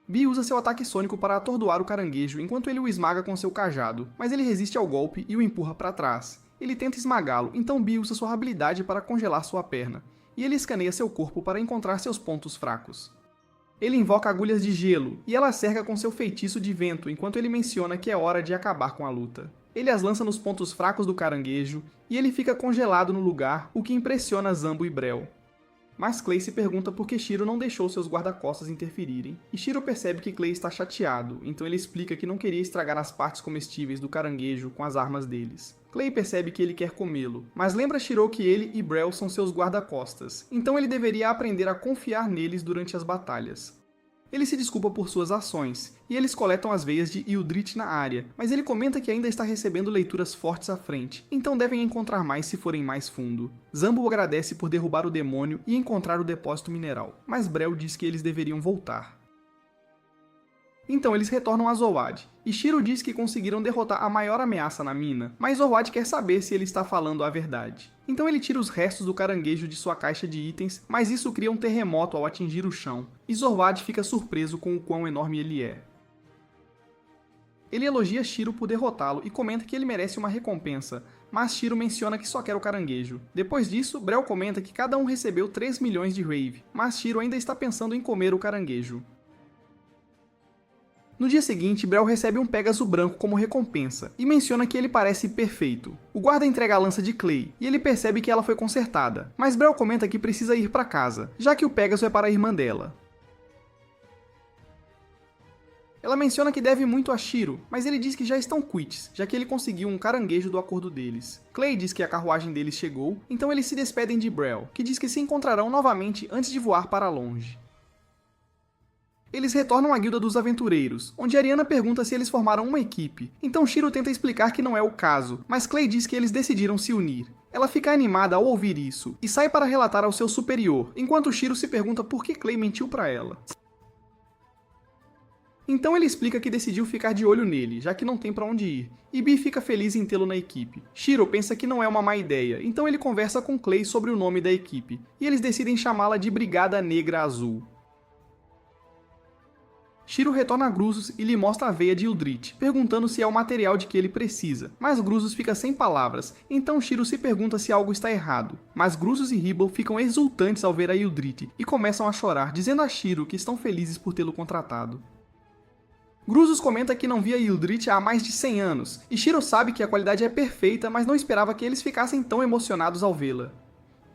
Bee usa seu ataque sônico para atordoar o caranguejo enquanto ele o esmaga com seu cajado, mas ele resiste ao golpe e o empurra para trás. Ele tenta esmagá-lo, então Bee usa sua habilidade para congelar sua perna, e ele escaneia seu corpo para encontrar seus pontos fracos. Ele invoca agulhas de gelo, e ela cerca com seu feitiço de vento enquanto ele menciona que é hora de acabar com a luta. Ele as lança nos pontos fracos do caranguejo, e ele fica congelado no lugar, o que impressiona Zambo e Brel. Mas Clay se pergunta por que Shiro não deixou seus guarda-costas interferirem, e Shiro percebe que Clay está chateado, então ele explica que não queria estragar as partes comestíveis do caranguejo com as armas deles. Clay percebe que ele quer comê-lo, mas lembra Shiro que ele e Brel são seus guarda-costas, então ele deveria aprender a confiar neles durante as batalhas. Ele se desculpa por suas ações, e eles coletam as veias de Ildrit na área, mas ele comenta que ainda está recebendo leituras fortes à frente, então devem encontrar mais se forem mais fundo. Zambo agradece por derrubar o demônio e encontrar o depósito mineral, mas Brel diz que eles deveriam voltar. Então eles retornam a Zoad, e Shiro diz que conseguiram derrotar a maior ameaça na mina, mas Zoad quer saber se ele está falando a verdade. Então ele tira os restos do caranguejo de sua caixa de itens, mas isso cria um terremoto ao atingir o chão, e Zoad fica surpreso com o quão enorme ele é. Ele elogia Shiro por derrotá-lo e comenta que ele merece uma recompensa, mas Shiro menciona que só quer o caranguejo. Depois disso, Brel comenta que cada um recebeu 3 milhões de Rave, mas Shiro ainda está pensando em comer o caranguejo. No dia seguinte, Brel recebe um Pégaso branco como recompensa, e menciona que ele parece perfeito. O guarda entrega a lança de Clay, e ele percebe que ela foi consertada, mas Brel comenta que precisa ir para casa, já que o Pégaso é para a irmã dela. Ela menciona que deve muito a Shiro, mas ele diz que já estão quits, já que ele conseguiu um caranguejo do acordo deles. Clay diz que a carruagem deles chegou, então eles se despedem de Brel, que diz que se encontrarão novamente antes de voar para longe. Eles retornam à Guilda dos Aventureiros, onde Ariana pergunta se eles formaram uma equipe. Então Shiro tenta explicar que não é o caso, mas Clay diz que eles decidiram se unir. Ela fica animada ao ouvir isso, e sai para relatar ao seu superior, enquanto Shiro se pergunta por que Clay mentiu para ela. Então ele explica que decidiu ficar de olho nele, já que não tem para onde ir, e Bee fica feliz em tê-lo na equipe. Shiro pensa que não é uma má ideia, então ele conversa com Clay sobre o nome da equipe, e eles decidem chamá-la de Brigada Negra Azul. Shiro retorna a Grusos e lhe mostra a veia de Ildrit, perguntando se é o material de que ele precisa, mas Grusos fica sem palavras, então Shiro se pergunta se algo está errado. Mas Grusos e Hibble ficam exultantes ao ver a Ildrit e começam a chorar, dizendo a Shiro que estão felizes por tê-lo contratado. Grusos comenta que não via Ildrit há mais de 100 anos, e Shiro sabe que a qualidade é perfeita, mas não esperava que eles ficassem tão emocionados ao vê-la.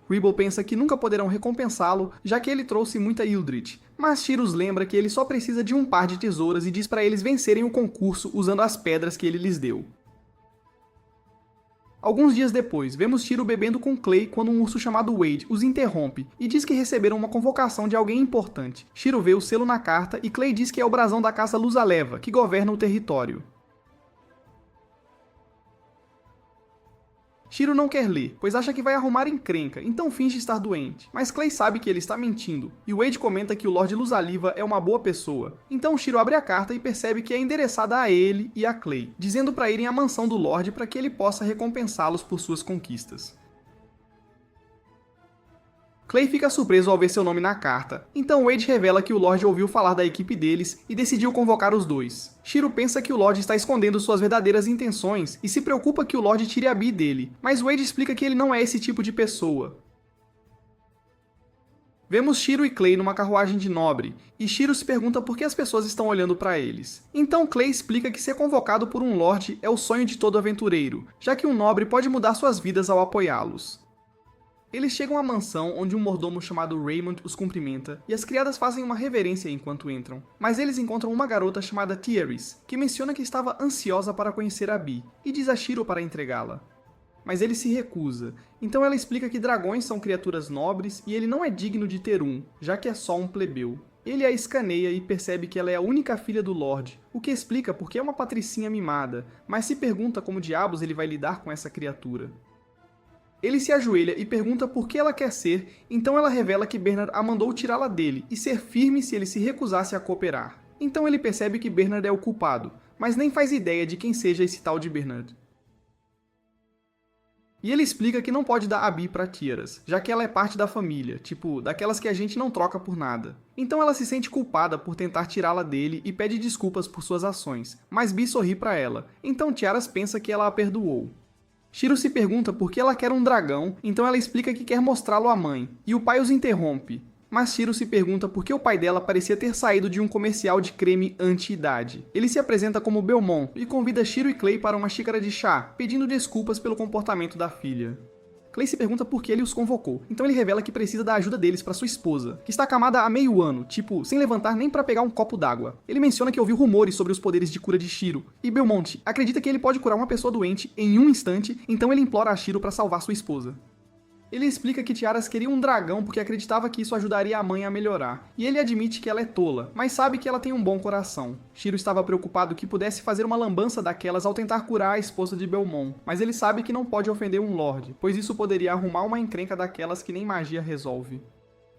Hibble pensa que nunca poderão recompensá-lo, já que ele trouxe muita Ildrit, mas Shiro lembra que ele só precisa de um par de tesouras e diz para eles vencerem o concurso usando as pedras que ele lhes deu. Alguns dias depois, vemos Shiro bebendo com Clay quando um urso chamado Wade os interrompe e diz que receberam uma convocação de alguém importante. Shiro vê o selo na carta e Clay diz que é o brasão da Casa Luz-Aleva, que governa o território. Shiro não quer ler, pois acha que vai arrumar encrenca, então finge estar doente. Mas Clay sabe que ele está mentindo, e Wade comenta que o Lorde Luz-Aliva é uma boa pessoa. Então Shiro abre a carta e percebe que é endereçada a ele e a Clay, dizendo para irem à mansão do Lorde para que ele possa recompensá-los por suas conquistas. Clay fica surpreso ao ver seu nome na carta, então Wade revela que o Lorde ouviu falar da equipe deles e decidiu convocar os dois. Shiro pensa que o Lorde está escondendo suas verdadeiras intenções e se preocupa que o Lorde tire a Bee dele, mas Wade explica que ele não é esse tipo de pessoa. Vemos Shiro e Clay numa carruagem de nobre, e Shiro se pergunta por que as pessoas estão olhando para eles. Então Clay explica que ser convocado por um Lorde é o sonho de todo aventureiro, já que um nobre pode mudar suas vidas ao apoiá-los. Eles chegam à mansão, onde um mordomo chamado Raymond os cumprimenta, e as criadas fazem uma reverência enquanto entram. Mas eles encontram uma garota chamada Thieris, que menciona que estava ansiosa para conhecer a Bee, e diz a Shiro para entregá-la. Mas ele se recusa, então ela explica que dragões são criaturas nobres e ele não é digno de ter um, já que é só um plebeu. Ele a escaneia e percebe que ela é a única filha do Lorde, o que explica porque é uma patricinha mimada, mas se pergunta como diabos ele vai lidar com essa criatura. Ele se ajoelha e pergunta por que ela quer ser, então ela revela que Bernard a mandou tirá-la dele e ser firme se ele se recusasse a cooperar. Então ele percebe que Bernard é o culpado, mas nem faz ideia de quem seja esse tal de Bernard. E ele explica que não pode dar a Bee para Thieris, já que ela é parte da família, tipo, daquelas que a gente não troca por nada. Então ela se sente culpada por tentar tirá-la dele e pede desculpas por suas ações, mas Bee sorri para ela, então Thieris pensa que ela a perdoou. Shiro se pergunta por que ela quer um dragão, então ela explica que quer mostrá-lo à mãe, e o pai os interrompe. Mas Shiro se pergunta por que o pai dela parecia ter saído de um comercial de creme anti-idade. Ele se apresenta como Belmont e convida Shiro e Clay para uma xícara de chá, pedindo desculpas pelo comportamento da filha. Clay se pergunta por que ele os convocou, então ele revela que precisa da ajuda deles para sua esposa, que está acamada há meio ano, tipo, sem levantar nem para pegar um copo d'água. Ele menciona que ouviu rumores sobre os poderes de cura de Shiro, e Belmont acredita que ele pode curar uma pessoa doente em um instante, então ele implora a Shiro para salvar sua esposa. Ele explica que Thieris queria um dragão porque acreditava que isso ajudaria a mãe a melhorar, e ele admite que ela é tola, mas sabe que ela tem um bom coração. Shiro estava preocupado que pudesse fazer uma lambança daquelas ao tentar curar a esposa de Belmont, mas ele sabe que não pode ofender um Lorde, pois isso poderia arrumar uma encrenca daquelas que nem magia resolve.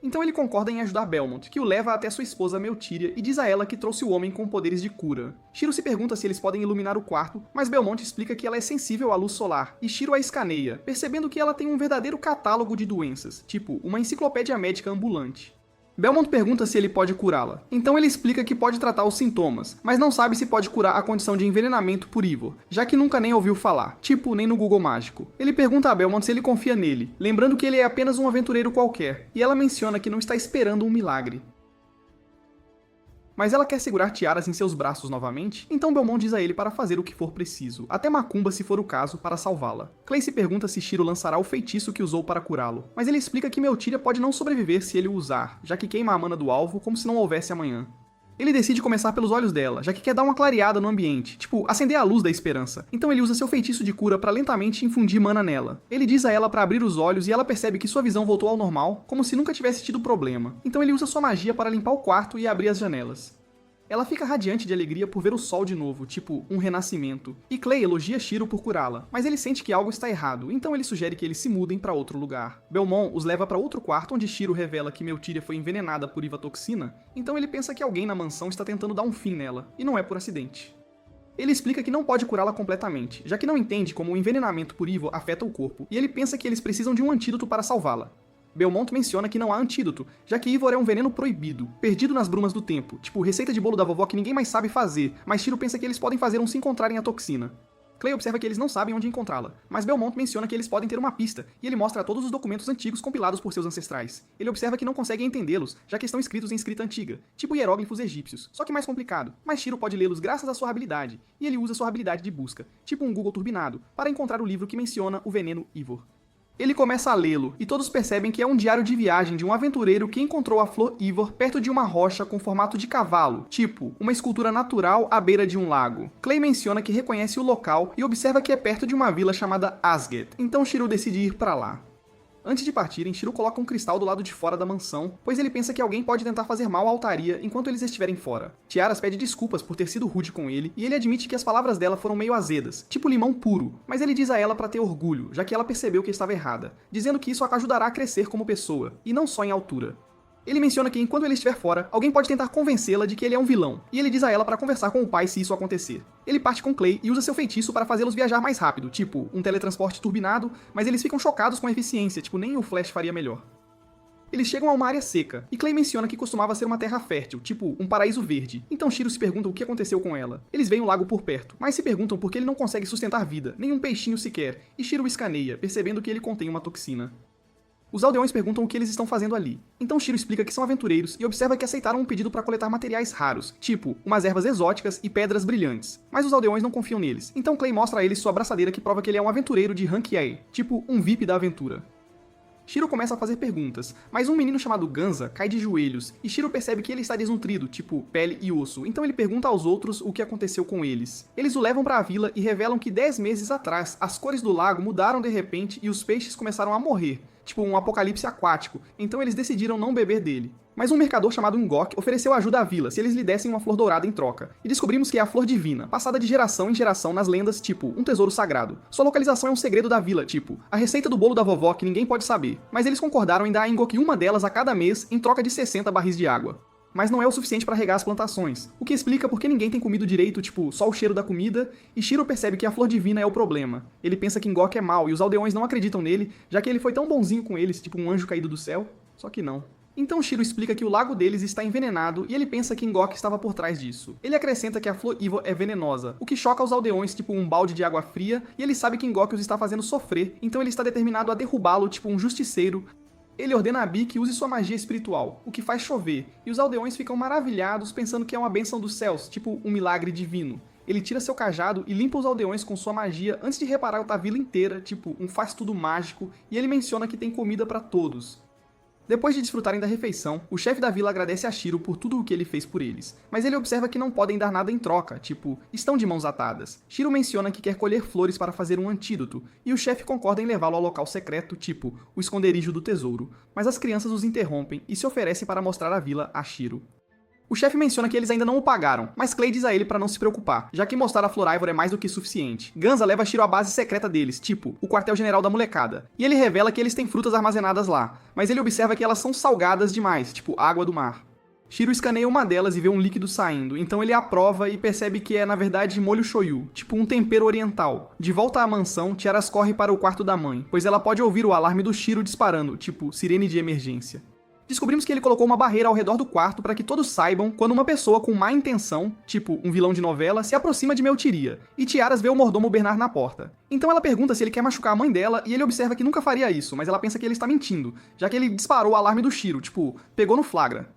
Então ele concorda em ajudar Belmont, que o leva até sua esposa Meltíria e diz a ela que trouxe o homem com poderes de cura. Shiro se pergunta se eles podem iluminar o quarto, mas Belmont explica que ela é sensível à luz solar, e Shiro a escaneia, percebendo que ela tem um verdadeiro catálogo de doenças, tipo uma enciclopédia médica ambulante. Belmont pergunta se ele pode curá-la, então ele explica que pode tratar os sintomas, mas não sabe se pode curar a condição de envenenamento por Ivor, já que nunca nem ouviu falar, tipo nem no Google Mágico. Ele pergunta a Belmont se ele confia nele, lembrando que ele é apenas um aventureiro qualquer, e ela menciona que não está esperando um milagre. mas ela quer segurar Tiaras em seus braços novamente, então Belmont diz a ele para fazer o que for preciso, até macumba se for o caso, para salvá-la. Clay se pergunta se Shiro lançará o feitiço que usou para curá-lo, mas ele explica que Meltíria pode não sobreviver se ele o usar, já que queima a mana do alvo como se não houvesse amanhã. Ele decide começar pelos olhos dela, já que quer dar uma clareada no ambiente, tipo, acender a luz da esperança. Então ele usa seu feitiço de cura para lentamente infundir mana nela. Ele diz a ela para abrir os olhos e ela percebe que sua visão voltou ao normal, como se nunca tivesse tido problema. Então ele usa sua magia para limpar o quarto e abrir as janelas. Ela fica radiante de alegria por ver o sol de novo, tipo, um renascimento. E Clay elogia Shiro por curá-la, mas ele sente que algo está errado, então ele sugere que eles se mudem para outro lugar. Belmont os leva para outro quarto onde Shiro revela que Meltíria foi envenenada por Ivatoxina, então ele pensa que alguém na mansão está tentando dar um fim nela, e não é por acidente. Ele explica que não pode curá-la completamente, já que não entende como o envenenamento por Ivo afeta o corpo, e ele pensa que eles precisam de um antídoto para salvá-la. Belmont menciona que não há antídoto, já que Ivor é um veneno proibido, perdido nas brumas do tempo, tipo receita de bolo da vovó que ninguém mais sabe fazer, mas Shiro pensa que eles podem fazer se encontrarem a toxina. Clay observa que eles não sabem onde encontrá-la, mas Belmont menciona que eles podem ter uma pista, e ele mostra todos os documentos antigos compilados por seus ancestrais. Ele observa que não consegue entendê-los, já que estão escritos em escrita antiga, tipo hieróglifos egípcios, só que mais complicado, mas Shiro pode lê-los graças à sua habilidade, e ele usa sua habilidade de busca, tipo um Google turbinado, para encontrar o livro que menciona o veneno Ivor. Ele começa a lê-lo, e todos percebem que é um diário de viagem de um aventureiro que encontrou a flor Ivor perto de uma rocha com formato de cavalo, tipo, uma escultura natural à beira de um lago. Clay menciona que reconhece o local e observa que é perto de uma vila chamada Asgard, então Shiro decide ir para lá. Antes de partirem, Shiro coloca um cristal do lado de fora da mansão, pois ele pensa que alguém pode tentar fazer mal à altaria enquanto eles estiverem fora. Tiaras pede desculpas por ter sido rude com ele, e ele admite que as palavras dela foram meio azedas, tipo limão puro, mas ele diz a ela para ter orgulho, já que ela percebeu que estava errada, dizendo que isso a ajudará a crescer como pessoa, e não só em altura. Ele menciona que enquanto ele estiver fora, alguém pode tentar convencê-la de que ele é um vilão, e ele diz a ela para conversar com o pai se isso acontecer. Ele parte com Clay e usa seu feitiço para fazê-los viajar mais rápido, tipo um teletransporte turbinado, mas eles ficam chocados com a eficiência, tipo nem o Flash faria melhor. Eles chegam a uma área seca, e Clay menciona que costumava ser uma terra fértil, tipo um paraíso verde. Então Shiro se pergunta o que aconteceu com ela. Eles veem o lago por perto, mas se perguntam por que ele não consegue sustentar vida, nem um peixinho sequer, e Shiro o escaneia, percebendo que ele contém uma toxina. Os aldeões perguntam o que eles estão fazendo ali. Então Shiro explica que são aventureiros e observa que aceitaram um pedido para coletar materiais raros, tipo umas ervas exóticas e pedras brilhantes. Mas os aldeões não confiam neles, então Clay mostra a eles sua braçadeira que prova que ele é um aventureiro de rank A, tipo um VIP da aventura. Shiro começa a fazer perguntas, mas um menino chamado Ganza cai de joelhos, e Shiro percebe que ele está desnutrido, tipo pele e osso, então ele pergunta aos outros o que aconteceu com eles. Eles o levam para a vila e revelam que 10 meses atrás, as cores do lago mudaram de repente e os peixes começaram a morrer, tipo um apocalipse aquático, então eles decidiram não beber dele. Mas um mercador chamado Ngok ofereceu ajuda à vila se eles lhe dessem uma flor dourada em troca. E descobrimos que é a flor divina, passada de geração em geração nas lendas, tipo, um tesouro sagrado. Sua localização é um segredo da vila, tipo, a receita do bolo da vovó que ninguém pode saber. Mas eles concordaram em dar a Ngok uma delas a cada mês em troca de 60 barris de água. Mas não é o suficiente para regar as plantações, o que explica por que ninguém tem comido direito, tipo, só o cheiro da comida, e Shiro percebe que a flor divina é o problema. Ele pensa que Ngok é mau e os aldeões não acreditam nele, já que ele foi tão bonzinho com eles, tipo um anjo caído do céu, só que não. Então Shiro explica que o lago deles está envenenado e ele pensa que Ngok estava por trás disso. Ele acrescenta que a flor Ivor é venenosa, o que choca os aldeões tipo um balde de água fria, e ele sabe que Ngok os está fazendo sofrer, então ele está determinado a derrubá-lo tipo um justiceiro. Ele ordena a Bi que use sua magia espiritual, o que faz chover, e os aldeões ficam maravilhados pensando que é uma bênção dos céus, tipo um milagre divino. Ele tira seu cajado e limpa os aldeões com sua magia antes de reparar a vila inteira, tipo um faz-tudo mágico, e ele menciona que tem comida para todos. Depois de desfrutarem da refeição, o chefe da vila agradece a Shiro por tudo o que ele fez por eles, mas ele observa que não podem dar nada em troca, tipo, estão de mãos atadas. Shiro menciona que quer colher flores para fazer um antídoto, e o chefe concorda em levá-lo ao local secreto, tipo, o esconderijo do tesouro, mas as crianças os interrompem e se oferecem para mostrar a vila a Shiro. O chefe menciona que eles ainda não o pagaram, mas Clay diz a ele para não se preocupar, já que mostrar a flor Ivor é mais do que suficiente. Ganza leva Shiro à base secreta deles, tipo, o quartel-general da molecada, e ele revela que eles têm frutas armazenadas lá, mas ele observa que elas são salgadas demais, tipo água do mar. Shiro escaneia uma delas e vê um líquido saindo, então ele aprova e percebe que é na verdade molho shoyu, tipo um tempero oriental. De volta à mansão, Tiaras corre para o quarto da mãe, pois ela pode ouvir o alarme do Shiro disparando, tipo sirene de emergência. Descobrimos que ele colocou uma barreira ao redor do quarto para que todos saibam quando uma pessoa com má intenção, tipo um vilão de novela, se aproxima de Meltíria, e Tiaras vê o mordomo Bernard na porta. Então ela pergunta se ele quer machucar a mãe dela e ele observa que nunca faria isso, mas ela pensa que ele está mentindo, já que ele disparou o alarme do Shiro, tipo, pegou no flagra.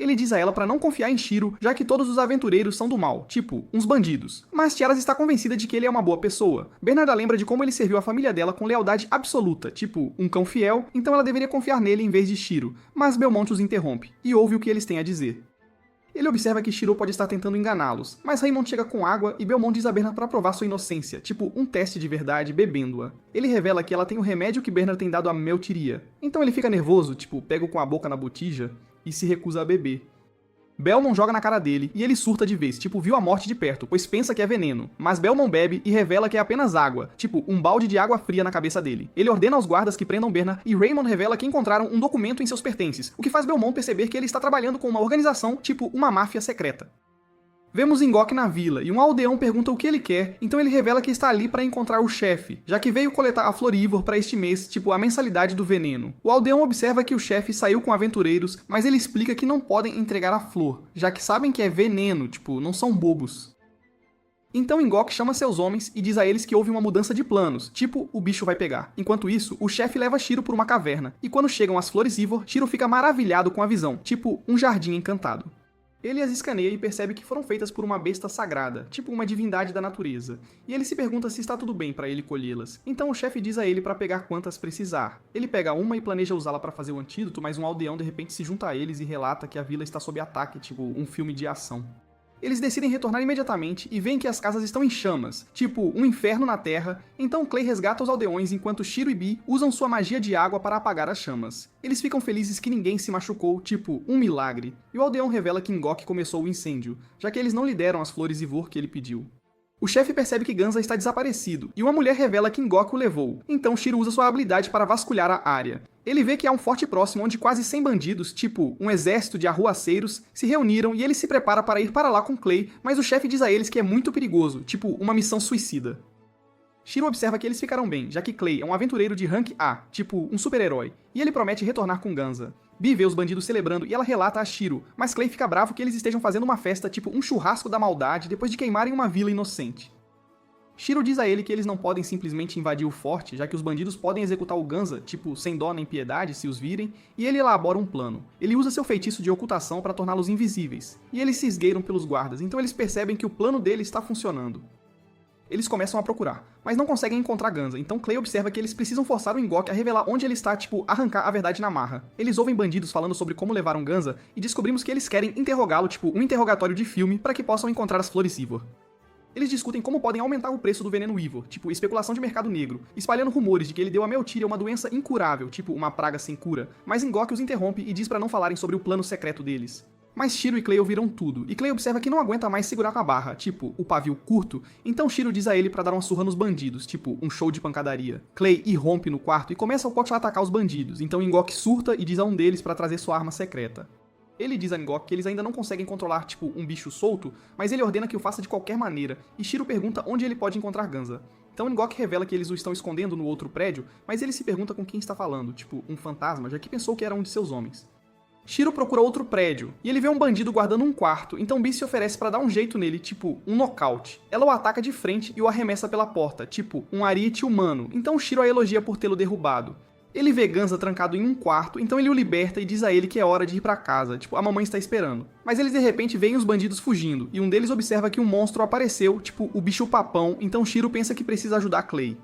Ele diz a ela pra não confiar em Shiro, já que todos os aventureiros são do mal, tipo, uns bandidos. Mas Tiaras está convencida de que ele é uma boa pessoa. Bernarda lembra de como ele serviu a família dela com lealdade absoluta, tipo, um cão fiel, então ela deveria confiar nele em vez de Shiro. Mas Belmont os interrompe, e ouve o que eles têm a dizer. Ele observa que Shiro pode estar tentando enganá-los, mas Raymond chega com água e Belmont diz a Bernard para provar sua inocência, tipo um teste de verdade bebendo-a. Ele revela que ela tem o remédio que Bernard tem dado a Meltiria. Então ele fica nervoso, tipo, pega com a boca na botija e se recusa a beber. Belmont joga na cara dele e ele surta de vez, tipo, viu a morte de perto, pois pensa que é veneno. Mas Belmont bebe e revela que é apenas água, tipo, um balde de água fria na cabeça dele. Ele ordena aos guardas que prendam Bernard e Raymond revela que encontraram um documento em seus pertences, o que faz Belmont perceber que ele está trabalhando com uma organização, tipo, uma máfia secreta. Vemos Ingok na vila, e um aldeão pergunta o que ele quer, então ele revela que está ali para encontrar o chefe, já que veio coletar a Florivor para este mês, tipo a mensalidade do veneno. O aldeão observa que o chefe saiu com aventureiros, mas ele explica que não podem entregar a flor, já que sabem que é veneno, tipo, não são bobos. Então Ingok chama seus homens e diz a eles que houve uma mudança de planos, tipo, o bicho vai pegar. Enquanto isso, o chefe leva Shiro por uma caverna, e quando chegam as Florivor, Shiro fica maravilhado com a visão, tipo, um jardim encantado. Ele as escaneia e percebe que foram feitas por uma besta sagrada, tipo uma divindade da natureza, e ele se pergunta se está tudo bem para ele colhê-las. Então o chefe diz a ele para pegar quantas precisar. Ele pega uma e planeja usá-la para fazer o antídoto, mas um aldeão de repente se junta a eles e relata que a vila está sob ataque, tipo um filme de ação. Eles decidem retornar imediatamente e veem que as casas estão em chamas, tipo um inferno na terra, então Clay resgata os aldeões enquanto Shiro e Bee usam sua magia de água para apagar as chamas. Eles ficam felizes que ninguém se machucou, tipo um milagre, e o aldeão revela que Ingok começou o incêndio, já que eles não lhe deram as flores Ivor que ele pediu. O chefe percebe que Ganza está desaparecido, e uma mulher revela que Ingok o levou, então Shiro usa sua habilidade para vasculhar a área. Ele vê que há um forte próximo onde quase 100 bandidos, tipo um exército de arruaceiros, se reuniram e ele se prepara para ir para lá com Clay, mas o chefe diz a eles que é muito perigoso, tipo uma missão suicida. Shiro observa que eles ficarão bem, já que Clay é um aventureiro de rank A, tipo um super-herói, e ele promete retornar com Ganza. Bee vê os bandidos celebrando e ela relata a Shiro, mas Clay fica bravo que eles estejam fazendo uma festa tipo um churrasco da maldade depois de queimarem uma vila inocente. Shiro diz a ele que eles não podem simplesmente invadir o forte, já que os bandidos podem executar o Ganza, tipo, sem dó nem piedade, se os virem, e ele elabora um plano. Ele usa seu feitiço de ocultação para torná-los invisíveis, e eles se esgueiram pelos guardas, então eles percebem que o plano dele está funcionando. Eles começam a procurar, mas não conseguem encontrar Ganza, então Clay observa que eles precisam forçar o Ingok a revelar onde ele está, tipo, arrancar a verdade na marra. Eles ouvem bandidos falando sobre como levaram Ganza, e descobrimos que eles querem interrogá-lo, tipo, um interrogatório de filme, para que possam encontrar as flores Ivor. Eles discutem como podem aumentar o preço do veneno Ivor, tipo, especulação de mercado negro, espalhando rumores de que ele deu a Meltiria uma doença incurável, tipo, uma praga sem cura, mas Ingok os interrompe e diz para não falarem sobre o plano secreto deles. Mas Shiro e Clay ouviram tudo, e Clay observa que não aguenta mais segurar a barra, tipo, o pavio curto, então Shiro diz a ele pra dar uma surra nos bandidos, tipo, um show de pancadaria. Clay irrompe no quarto e começa ao cote a atacar os bandidos, então Ingok surta e diz a um deles pra trazer sua arma secreta. Ele diz a Ingok que eles ainda não conseguem controlar, tipo, um bicho solto, mas ele ordena que o faça de qualquer maneira, e Shiro pergunta onde ele pode encontrar Ganza. Então Ingok revela que eles o estão escondendo no outro prédio, mas ele se pergunta com quem está falando, tipo, um fantasma, já que pensou que era um de seus homens. Shiro procura outro prédio, e ele vê um bandido guardando um quarto, então Bee se oferece pra dar um jeito nele, tipo, um nocaute. Ela o ataca de frente e o arremessa pela porta, tipo, um ariete humano, então Shiro a elogia por tê-lo derrubado. Ele vê Ganza trancado em um quarto, então ele o liberta e diz a ele que é hora de ir pra casa, tipo, a mamãe está esperando. Mas eles de repente veem os bandidos fugindo, e um deles observa que um monstro apareceu, tipo, o bicho papão, então Shiro pensa que precisa ajudar Clay.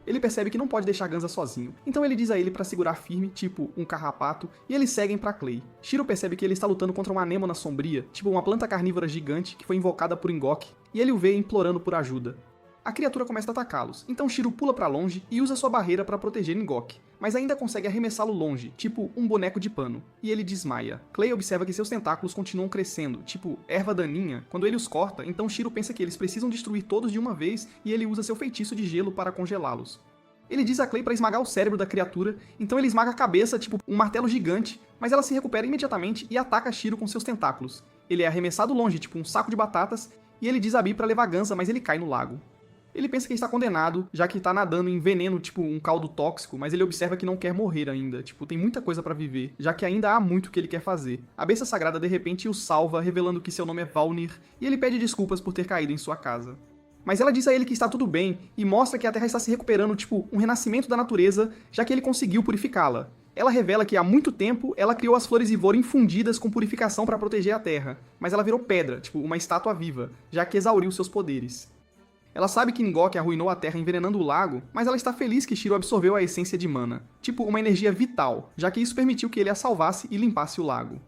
Ele percebe que não pode deixar Ganza sozinho, então ele diz a ele pra segurar firme, tipo um carrapato, e eles seguem pra Clay. Shiro percebe que ele está lutando contra uma anêmona sombria, tipo uma planta carnívora gigante que foi invocada por Ingok, e ele o vê implorando por ajuda. A criatura começa a atacá-los, então Shiro pula pra longe e usa sua barreira pra proteger Ingok, mas ainda consegue arremessá-lo longe, tipo um boneco de pano, e ele desmaia. Clay observa que seus tentáculos continuam crescendo, tipo erva daninha, quando ele os corta, então Shiro pensa que eles precisam destruir todos de uma vez e ele usa seu feitiço de gelo para congelá-los. Ele diz a Clay para esmagar o cérebro da criatura, então ele esmaga a cabeça, tipo um martelo gigante, mas ela se recupera imediatamente e ataca Shiro com seus tentáculos. Ele é arremessado longe, tipo um saco de batatas, e ele diz a Bee para levar Ganza, mas ele cai no lago. Ele pensa que está condenado, já que está nadando em veneno, tipo um caldo tóxico, mas ele observa que não quer morrer ainda, tipo, tem muita coisa para viver, já que ainda há muito que ele quer fazer. A besta sagrada de repente o salva, revelando que seu nome é Valnir, e ele pede desculpas por ter caído em sua casa. Mas ela diz a ele que está tudo bem, e mostra que a Terra está se recuperando, tipo, um renascimento da natureza, já que ele conseguiu purificá-la. Ela revela que há muito tempo ela criou as flores Ivor infundidas com purificação para proteger a Terra, mas ela virou pedra, tipo uma estátua viva, já que exauriu seus poderes. Ela sabe que Ngok arruinou a Terra envenenando o lago, mas ela está feliz que Shiro absorveu a essência de mana, tipo uma energia vital, já que isso permitiu que ele a salvasse e limpasse o lago.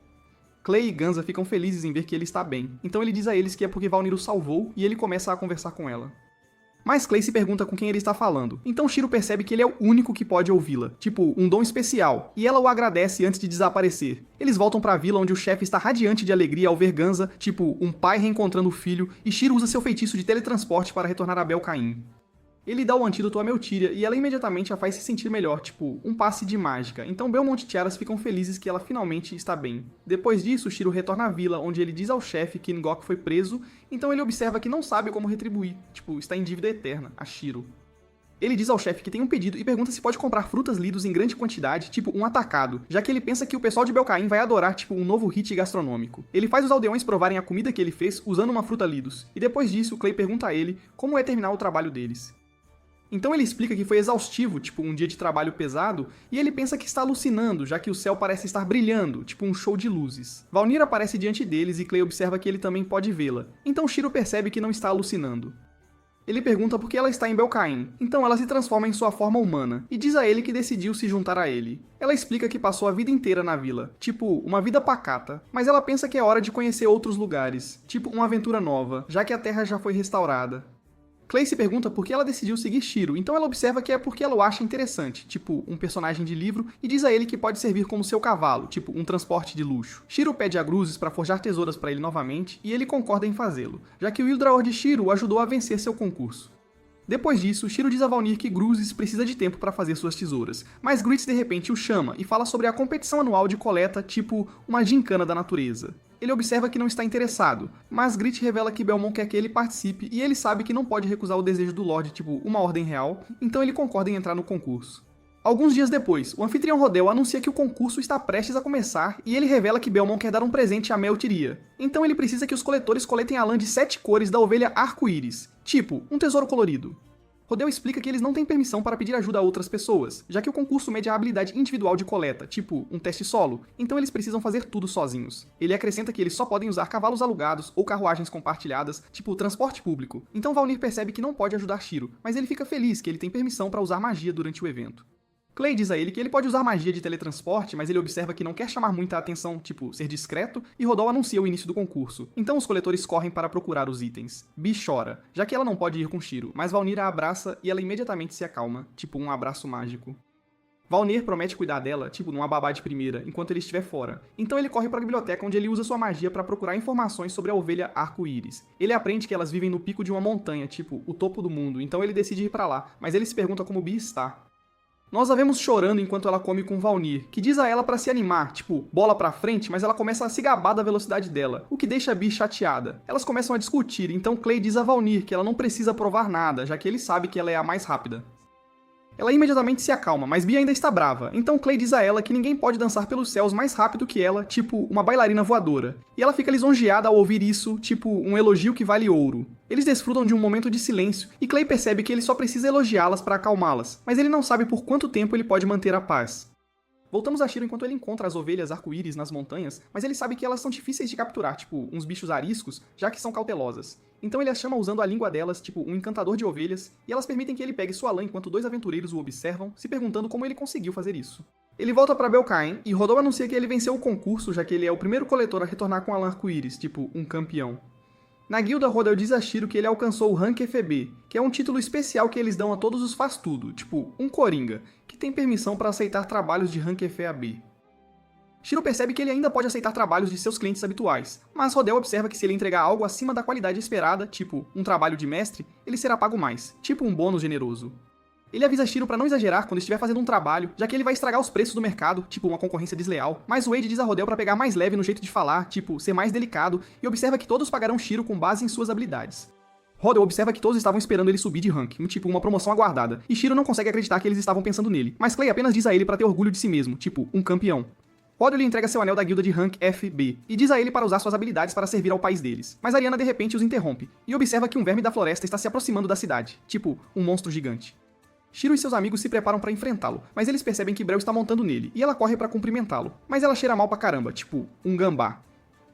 Clay e Ganza ficam felizes em ver que ele está bem, então ele diz a eles que é porque Valnyr o salvou e ele começa a conversar com ela. Mas Clay se pergunta com quem ele está falando, então Shiro percebe que ele é o único que pode ouvi-la, tipo, um dom especial, e ela o agradece antes de desaparecer. Eles voltam para a vila onde o chefe está radiante de alegria ao ver Ganza, tipo, um pai reencontrando o filho, e Shiro usa seu feitiço de teletransporte para retornar a Belcaim. Ele dá o antídoto a Meltíria e ela imediatamente a faz se sentir melhor, tipo, um passe de mágica. Então Belmont e Tiaras ficam felizes que ela finalmente está bem. Depois disso, Shiro retorna à vila, onde ele diz ao chefe que Ngok foi preso, então ele observa que não sabe como retribuir, tipo, está em dívida eterna, a Shiro. Ele diz ao chefe que tem um pedido e pergunta se pode comprar frutas lidos em grande quantidade, tipo um atacado, já que ele pensa que o pessoal de Belcaim vai adorar, tipo, um novo hit gastronômico. Ele faz os aldeões provarem a comida que ele fez usando uma fruta lidos, e depois disso, Clay pergunta a ele como é terminar o trabalho deles. Então ele explica que foi exaustivo, tipo um dia de trabalho pesado, e ele pensa que está alucinando, já que o céu parece estar brilhando, tipo um show de luzes. Valnyr aparece diante deles e Clay observa que ele também pode vê-la, então Shiro percebe que não está alucinando. Ele pergunta por que ela está em Belcaim, então ela se transforma em sua forma humana, e diz a ele que decidiu se juntar a ele. Ela explica que passou a vida inteira na vila, tipo, uma vida pacata, mas ela pensa que é hora de conhecer outros lugares, tipo uma aventura nova, já que a Terra já foi restaurada. Clay se pergunta por que ela decidiu seguir Shiro, então ela observa que é porque ela o acha interessante, tipo um personagem de livro, e diz a ele que pode servir como seu cavalo, tipo um transporte de luxo. Shiro pede a Gruzes para forjar tesouras para ele novamente, e ele concorda em fazê-lo, já que o Ildraor de Shiro o ajudou a vencer seu concurso. Depois disso, Shiro diz a Valnyr que Gruzes precisa de tempo para fazer suas tesouras, mas Grits de repente o chama e fala sobre a competição anual de coleta, tipo uma gincana da natureza. Ele observa que não está interessado, mas Grit revela que Belmont quer que ele participe e ele sabe que não pode recusar o desejo do Lorde, tipo uma ordem real, então ele concorda em entrar no concurso. Alguns dias depois, o anfitrião Rodel anuncia que o concurso está prestes a começar e ele revela que Belmont quer dar um presente a Meltyria. Então ele precisa que os coletores coletem a lã de 7 cores da ovelha arco-íris, tipo um tesouro colorido. Rodel explica que eles não têm permissão para pedir ajuda a outras pessoas, já que o concurso mede a habilidade individual de coleta, tipo um teste solo, então eles precisam fazer tudo sozinhos. Ele acrescenta que eles só podem usar cavalos alugados ou carruagens compartilhadas, tipo transporte público. Então Valnyr percebe que não pode ajudar Shiro, mas ele fica feliz que ele tem permissão para usar magia durante o evento. Clay diz a ele que ele pode usar magia de teletransporte, mas ele observa que não quer chamar muita atenção, tipo, ser discreto, e Rodol anuncia o início do concurso. Então os coletores correm para procurar os itens. Bi chora, já que ela não pode ir com Shiro, mas Valnyr a abraça e ela imediatamente se acalma, tipo um abraço mágico. Valnyr promete cuidar dela, tipo numa babá de primeira, enquanto ele estiver fora. Então ele corre para a biblioteca onde ele usa sua magia para procurar informações sobre a ovelha arco-íris. Ele aprende que elas vivem no pico de uma montanha, tipo, o topo do mundo, então ele decide ir para lá, mas ele se pergunta como Bi está. Nós a vemos chorando enquanto ela come com Valnyr, que diz a ela para se animar, tipo, bola pra frente, mas ela começa a se gabar da velocidade dela, o que deixa a Bi chateada. Elas começam a discutir, então Clay diz a Valnyr que ela não precisa provar nada, já que ele sabe que ela é a mais rápida. Ela imediatamente se acalma, mas Bi ainda está brava, então Clay diz a ela que ninguém pode dançar pelos céus mais rápido que ela, tipo uma bailarina voadora. E ela fica lisonjeada ao ouvir isso, tipo um elogio que vale ouro. Eles desfrutam de um momento de silêncio, e Clay percebe que ele só precisa elogiá-las para acalmá-las, mas ele não sabe por quanto tempo ele pode manter a paz. Voltamos a Shiro enquanto ele encontra as ovelhas arco-íris nas montanhas, mas ele sabe que elas são difíceis de capturar, tipo uns bichos ariscos, já que são cautelosas. Então ele as chama usando a língua delas, tipo um encantador de ovelhas, e elas permitem que ele pegue sua lã enquanto dois aventureiros o observam, se perguntando como ele conseguiu fazer isso. Ele volta para Belcaim, e Rodol anuncia que ele venceu o concurso, já que ele é o primeiro coletor a retornar com a lã arco-íris, tipo um campeão. Na guilda, Rodel diz a Shiro que ele alcançou o Rank FB, que é um título especial que eles dão a todos os faz-tudo, tipo um coringa, que tem permissão para aceitar trabalhos de Rank FAB. Shiro percebe que ele ainda pode aceitar trabalhos de seus clientes habituais, mas Rodel observa que se ele entregar algo acima da qualidade esperada, tipo um trabalho de mestre, ele será pago mais, tipo um bônus generoso. Ele avisa Shiro para não exagerar quando estiver fazendo um trabalho, já que ele vai estragar os preços do mercado, tipo uma concorrência desleal, mas Wade diz a Rodel para pegar mais leve no jeito de falar, tipo ser mais delicado, e observa que todos pagarão Shiro com base em suas habilidades. Rodel observa que todos estavam esperando ele subir de rank, tipo uma promoção aguardada, e Shiro não consegue acreditar que eles estavam pensando nele, mas Clay apenas diz a ele para ter orgulho de si mesmo, tipo um campeão. Rodel lhe entrega seu anel da guilda de rank FB, e diz a ele para usar suas habilidades para servir ao país deles, mas Ariana de repente os interrompe, e observa que um verme da floresta está se aproximando da cidade, tipo um monstro gigante. Shiro e seus amigos se preparam para enfrentá-lo, mas eles percebem que Brel está montando nele, e ela corre para cumprimentá-lo. Mas ela cheira mal pra caramba, tipo, um gambá.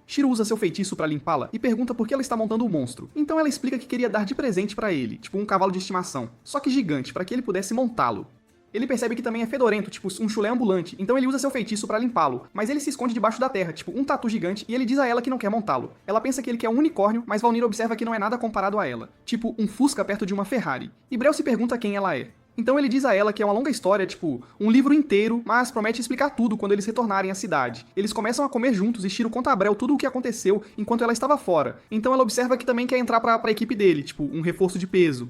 Shiro usa seu feitiço para limpá-la e pergunta por que ela está montando o monstro. Então ela explica que queria dar de presente para ele, tipo um cavalo de estimação, só que gigante, para que ele pudesse montá-lo. Ele percebe que também é fedorento, tipo um chulé ambulante, então ele usa seu feitiço para limpá-lo, mas ele se esconde debaixo da terra, tipo um tatu gigante, e ele diz a ela que não quer montá-lo. Ela pensa que ele quer um unicórnio, mas Valnir observa que não é nada comparado a ela, tipo um Fusca perto de uma Ferrari. E Brel se pergunta quem ela é. Então ele diz a ela que é uma longa história, tipo, um livro inteiro, mas promete explicar tudo quando eles retornarem à cidade. Eles começam a comer juntos e Shiro conta a Brel tudo o que aconteceu enquanto ela estava fora. Então ela observa que também quer entrar pra equipe dele, tipo, um reforço de peso.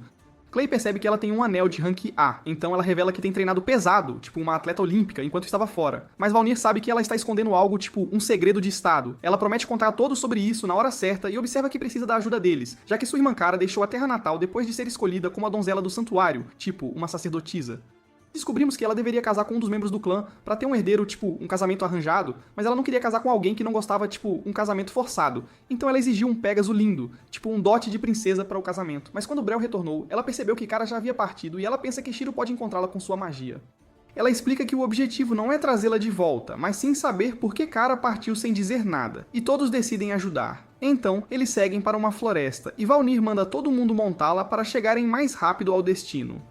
Clay percebe que ela tem um anel de rank A, então ela revela que tem treinado pesado, tipo uma atleta olímpica, enquanto estava fora. Mas Valnir sabe que ela está escondendo algo, tipo um segredo de estado. Ela promete contar a todos sobre isso na hora certa e observa que precisa da ajuda deles, já que sua irmã Cara deixou a terra natal depois de ser escolhida como a donzela do santuário, tipo uma sacerdotisa. Descobrimos que ela deveria casar com um dos membros do clã pra ter um herdeiro, tipo, um casamento arranjado, mas ela não queria casar com alguém que não gostava, tipo, um casamento forçado. Então ela exigiu um Pégaso lindo, tipo um dote de princesa para o casamento. Mas quando Brel retornou, ela percebeu que Cara já havia partido e ela pensa que Shiro pode encontrá-la com sua magia. Ela explica que o objetivo não é trazê-la de volta, mas sim saber por que Cara partiu sem dizer nada, e todos decidem ajudar. Então, eles seguem para uma floresta, e Valnir manda todo mundo montá-la para chegarem mais rápido ao destino.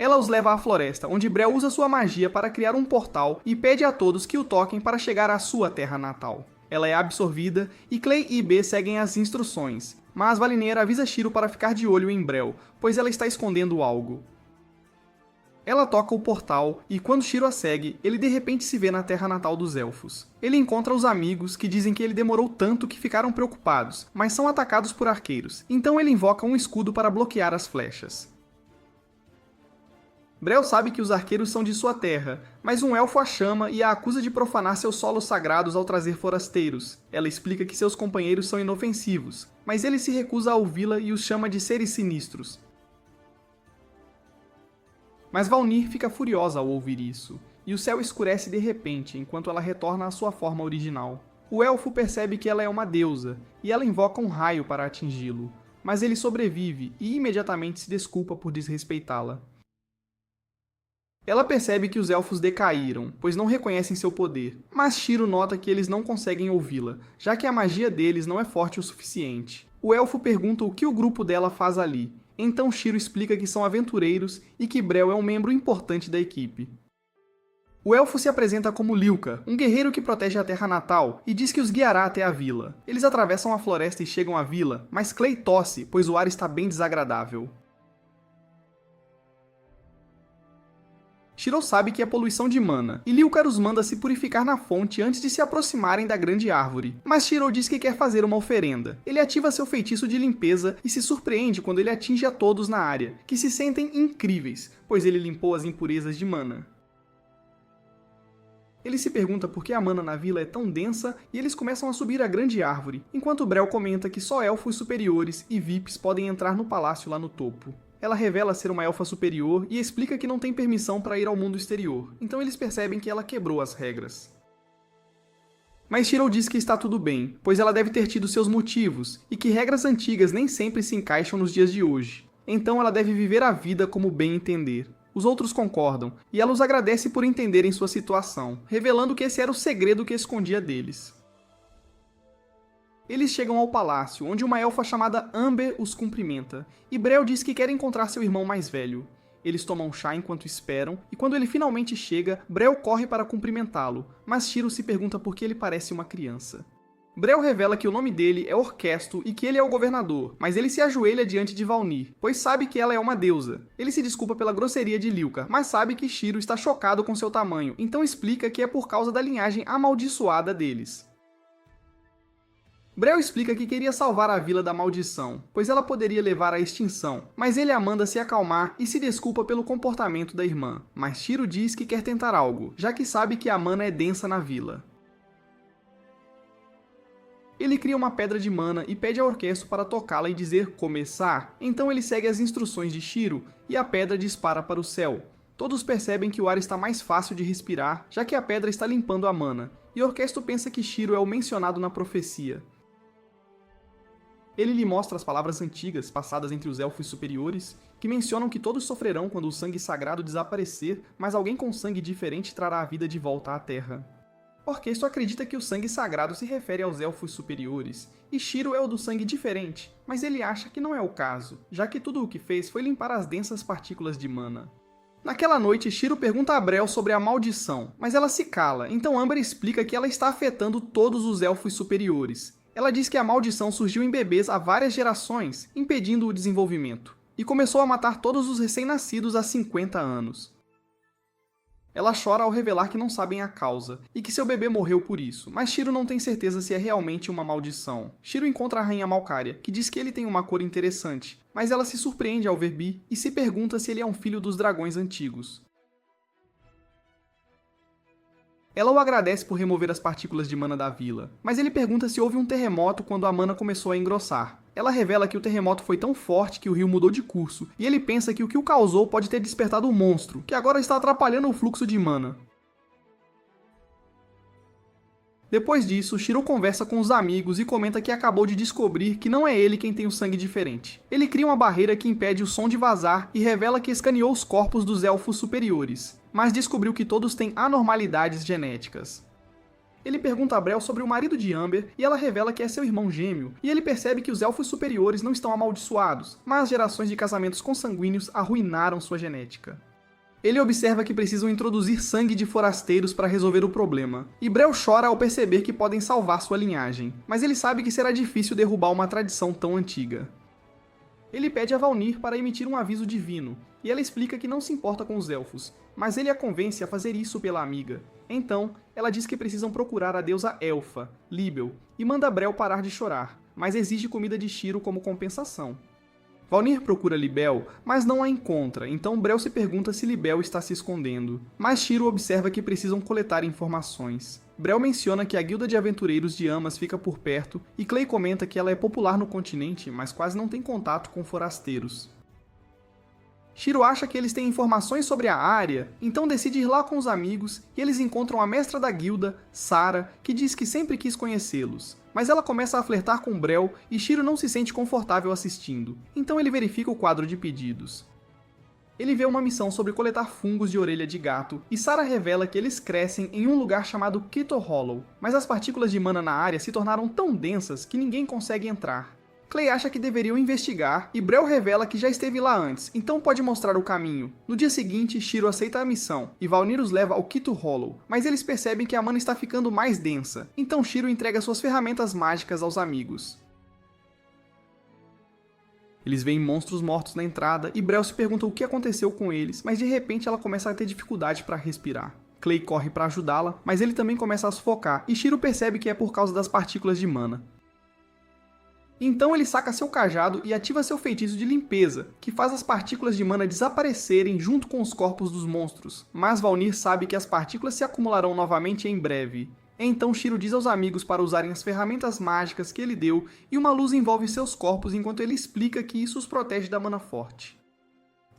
Ela os leva à floresta, onde Brel usa sua magia para criar um portal e pede a todos que o toquem para chegar à sua terra natal. Ela é absorvida e Clay e B seguem as instruções, mas Valineira avisa Shiro para ficar de olho em Brel, pois ela está escondendo algo. Ela toca o portal e quando Shiro a segue, ele de repente se vê na terra natal dos elfos. Ele encontra os amigos que dizem que ele demorou tanto que ficaram preocupados, mas são atacados por arqueiros, então ele invoca um escudo para bloquear as flechas. Brel sabe que os arqueiros são de sua terra, mas um elfo a chama e a acusa de profanar seus solos sagrados ao trazer forasteiros. Ela explica que seus companheiros são inofensivos, mas ele se recusa a ouvi-la e os chama de seres sinistros. Mas Valnir fica furiosa ao ouvir isso, e o céu escurece de repente enquanto ela retorna à sua forma original. O elfo percebe que ela é uma deusa, e ela invoca um raio para atingi-lo, mas ele sobrevive e imediatamente se desculpa por desrespeitá-la. Ela percebe que os elfos decaíram, pois não reconhecem seu poder, mas Shiro nota que eles não conseguem ouvi-la, já que a magia deles não é forte o suficiente. O elfo pergunta o que o grupo dela faz ali, então Shiro explica que são aventureiros e que Brel é um membro importante da equipe. O elfo se apresenta como Lilka, um guerreiro que protege a terra natal, e diz que os guiará até a vila. Eles atravessam a floresta e chegam à vila, mas Clay tosse, pois o ar está bem desagradável. Shiro sabe que é poluição de mana, e Lilkar os manda se purificar na fonte antes de se aproximarem da grande árvore. Mas Shiro diz que quer fazer uma oferenda. Ele ativa seu feitiço de limpeza e se surpreende quando ele atinge a todos na área, que se sentem incríveis, pois ele limpou as impurezas de mana. Ele se pergunta por que a mana na vila é tão densa e eles começam a subir a grande árvore, enquanto Brel comenta que só elfos superiores e VIPs podem entrar no palácio lá no topo. Ela revela ser uma elfa superior e explica que não tem permissão para ir ao mundo exterior, então eles percebem que ela quebrou as regras. Mas Shiro diz que está tudo bem, pois ela deve ter tido seus motivos, e que regras antigas nem sempre se encaixam nos dias de hoje. Então ela deve viver a vida como bem entender. Os outros concordam, e ela os agradece por entenderem sua situação, revelando que esse era o segredo que escondia deles. Eles chegam ao palácio, onde uma elfa chamada Amber os cumprimenta, e Brel diz que quer encontrar seu irmão mais velho. Eles tomam chá enquanto esperam, e quando ele finalmente chega, Brel corre para cumprimentá-lo, mas Shiro se pergunta por que ele parece uma criança. Brel revela que o nome dele é Orquesto e que ele é o governador, mas ele se ajoelha diante de Valnir, pois sabe que ela é uma deusa. Ele se desculpa pela grosseria de Lilkar, mas sabe que Shiro está chocado com seu tamanho, então explica que é por causa da linhagem amaldiçoada deles. Brel explica que queria salvar a vila da maldição, pois ela poderia levar à extinção, mas ele a manda se acalmar e se desculpa pelo comportamento da irmã. Mas Shiro diz que quer tentar algo, já que sabe que a mana é densa na vila. Ele cria uma pedra de mana e pede a Orquesto para tocá-la e dizer começar. Então ele segue as instruções de Shiro e a pedra dispara para o céu. Todos percebem que o ar está mais fácil de respirar, já que a pedra está limpando a mana, e Orquesto pensa que Shiro é o mencionado na profecia. Ele lhe mostra as palavras antigas passadas entre os elfos superiores, que mencionam que todos sofrerão quando o sangue sagrado desaparecer, mas alguém com sangue diferente trará a vida de volta à Terra. Orquesto acredita que o sangue sagrado se refere aos elfos superiores, e Shiro é o do sangue diferente, mas ele acha que não é o caso, já que tudo o que fez foi limpar as densas partículas de mana. Naquela noite, Shiro pergunta a Brel sobre a maldição, mas ela se cala, então Amber explica que ela está afetando todos os elfos superiores. Ela diz que a maldição surgiu em bebês há várias gerações, impedindo o desenvolvimento, e começou a matar todos os recém-nascidos há 50 anos. Ela chora ao revelar que não sabem a causa, e que seu bebê morreu por isso, mas Shiro não tem certeza se é realmente uma maldição. Shiro encontra a rainha Malcaria, que diz que ele tem uma cor interessante, mas ela se surpreende ao ver Bi e se pergunta se ele é um filho dos dragões antigos. Ela o agradece por remover as partículas de mana da vila, mas ele pergunta se houve um terremoto quando a mana começou a engrossar. Ela revela que o terremoto foi tão forte que o rio mudou de curso, e ele pensa que o que o causou pode ter despertado um monstro, que agora está atrapalhando o fluxo de mana. Depois disso, Shiro conversa com os amigos e comenta que acabou de descobrir que não é ele quem tem o sangue diferente. Ele cria uma barreira que impede o som de vazar e revela que escaneou os corpos dos elfos superiores, mas descobriu que todos têm anormalidades genéticas. Ele pergunta a Brel sobre o marido de Amber e ela revela que é seu irmão gêmeo, e ele percebe que os elfos superiores não estão amaldiçoados, mas gerações de casamentos consanguíneos arruinaram sua genética. Ele observa que precisam introduzir sangue de forasteiros para resolver o problema, e Brel chora ao perceber que podem salvar sua linhagem, mas ele sabe que será difícil derrubar uma tradição tão antiga. Ele pede a Valnir para emitir um aviso divino, e ela explica que não se importa com os elfos, mas ele a convence a fazer isso pela amiga. Então, ela diz que precisam procurar a deusa Elfa, Libel, e manda Brel parar de chorar, mas exige comida de Shiro como compensação. Valnir procura Libel, mas não a encontra, então Brel se pergunta se Libel está se escondendo. Mas Shiro observa que precisam coletar informações. Brel menciona que a guilda de aventureiros de Amas fica por perto, e Clay comenta que ela é popular no continente, mas quase não tem contato com forasteiros. Shiro acha que eles têm informações sobre a área, então decide ir lá com os amigos, e eles encontram a mestra da guilda, Sara, que diz que sempre quis conhecê-los. Mas ela começa a flertar com Brel e Shiro não se sente confortável assistindo, então ele verifica o quadro de pedidos. Ele vê uma missão sobre coletar fungos de orelha de gato, e Sara revela que eles crescem em um lugar chamado Kito Hollow, mas as partículas de mana na área se tornaram tão densas que ninguém consegue entrar. Clay acha que deveriam investigar, e Brel revela que já esteve lá antes, então pode mostrar o caminho. No dia seguinte, Shiro aceita a missão, e Valnir os leva ao Kito Hollow, mas eles percebem que a mana está ficando mais densa, então Shiro entrega suas ferramentas mágicas aos amigos. Eles veem monstros mortos na entrada, e Brel se pergunta o que aconteceu com eles, mas de repente ela começa a ter dificuldade para respirar. Clay corre para ajudá-la, mas ele também começa a sufocar, e Shiro percebe que é por causa das partículas de mana. Então ele saca seu cajado e ativa seu feitiço de limpeza, que faz as partículas de mana desaparecerem junto com os corpos dos monstros, mas Valnir sabe que as partículas se acumularão novamente em breve. Então Shiro diz aos amigos para usarem as ferramentas mágicas que ele deu, e uma luz envolve seus corpos enquanto ele explica que isso os protege da mana forte.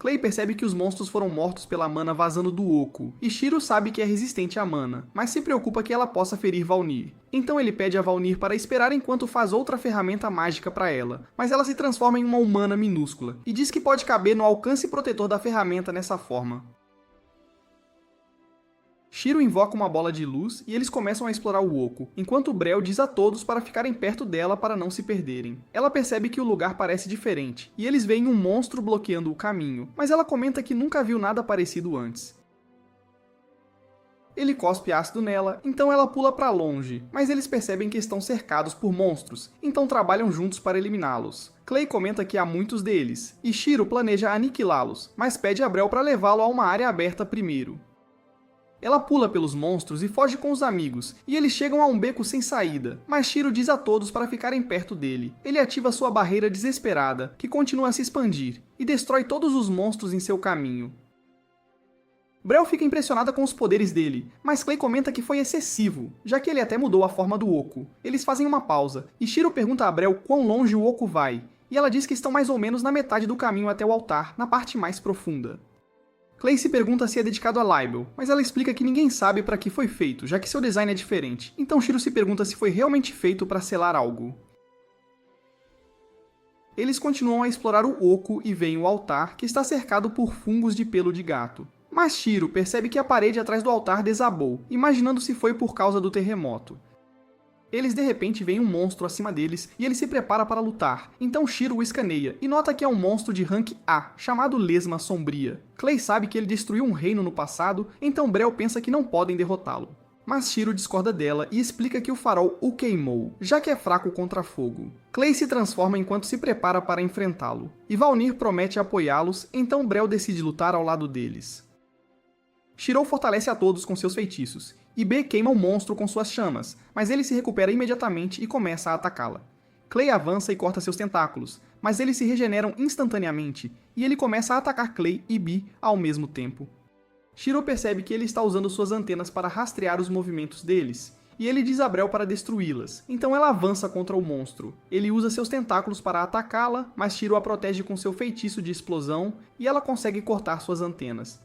Clay percebe que os monstros foram mortos pela mana vazando do oco, e Shiro sabe que é resistente à mana, mas se preocupa que ela possa ferir Valnir. Então ele pede a Valnir para esperar enquanto faz outra ferramenta mágica para ela, mas ela se transforma em uma humana minúscula, e diz que pode caber no alcance protetor da ferramenta nessa forma. Shiro invoca uma bola de luz e eles começam a explorar o oco, enquanto Brel diz a todos para ficarem perto dela para não se perderem. Ela percebe que o lugar parece diferente, e eles veem um monstro bloqueando o caminho, mas ela comenta que nunca viu nada parecido antes. Ele cospe ácido nela, então ela pula para longe, mas eles percebem que estão cercados por monstros, então trabalham juntos para eliminá-los. Clay comenta que há muitos deles, e Shiro planeja aniquilá-los, mas pede a Brel para levá-lo a uma área aberta primeiro. Ela pula pelos monstros e foge com os amigos, e eles chegam a um beco sem saída, mas Shiro diz a todos para ficarem perto dele. Ele ativa sua barreira desesperada, que continua a se expandir, e destrói todos os monstros em seu caminho. Brel fica impressionada com os poderes dele, mas Clay comenta que foi excessivo, já que ele até mudou a forma do oco. Eles fazem uma pausa, e Shiro pergunta a Brel quão longe o oco vai, e ela diz que estão mais ou menos na metade do caminho até o altar, na parte mais profunda. Clay se pergunta se é dedicado a Libel, mas ela explica que ninguém sabe para que foi feito, já que seu design é diferente, então Shiro se pergunta se foi realmente feito para selar algo. Eles continuam a explorar o oco e veem o altar, que está cercado por fungos de pelo de gato. Mas Shiro percebe que a parede atrás do altar desabou, imaginando se foi por causa do terremoto. Eles de repente veem um monstro acima deles e ele se prepara para lutar, então Shiro o escaneia e nota que é um monstro de rank A, chamado Lesma Sombria. Clay sabe que ele destruiu um reino no passado, então Brel pensa que não podem derrotá-lo. Mas Shiro discorda dela e explica que o farol o queimou, já que é fraco contra fogo. Clay se transforma enquanto se prepara para enfrentá-lo, e Valnir promete apoiá-los, então Brel decide lutar ao lado deles. Shirou fortalece a todos com seus feitiços, e B queima o monstro com suas chamas, mas ele se recupera imediatamente e começa a atacá-la. Clay avança e corta seus tentáculos, mas eles se regeneram instantaneamente, e ele começa a atacar Clay e B ao mesmo tempo. Shiro percebe que ele está usando suas antenas para rastrear os movimentos deles, e ele diz a Brel para destruí-las, então ela avança contra o monstro. Ele usa seus tentáculos para atacá-la, mas Shiro a protege com seu feitiço de explosão, e ela consegue cortar suas antenas.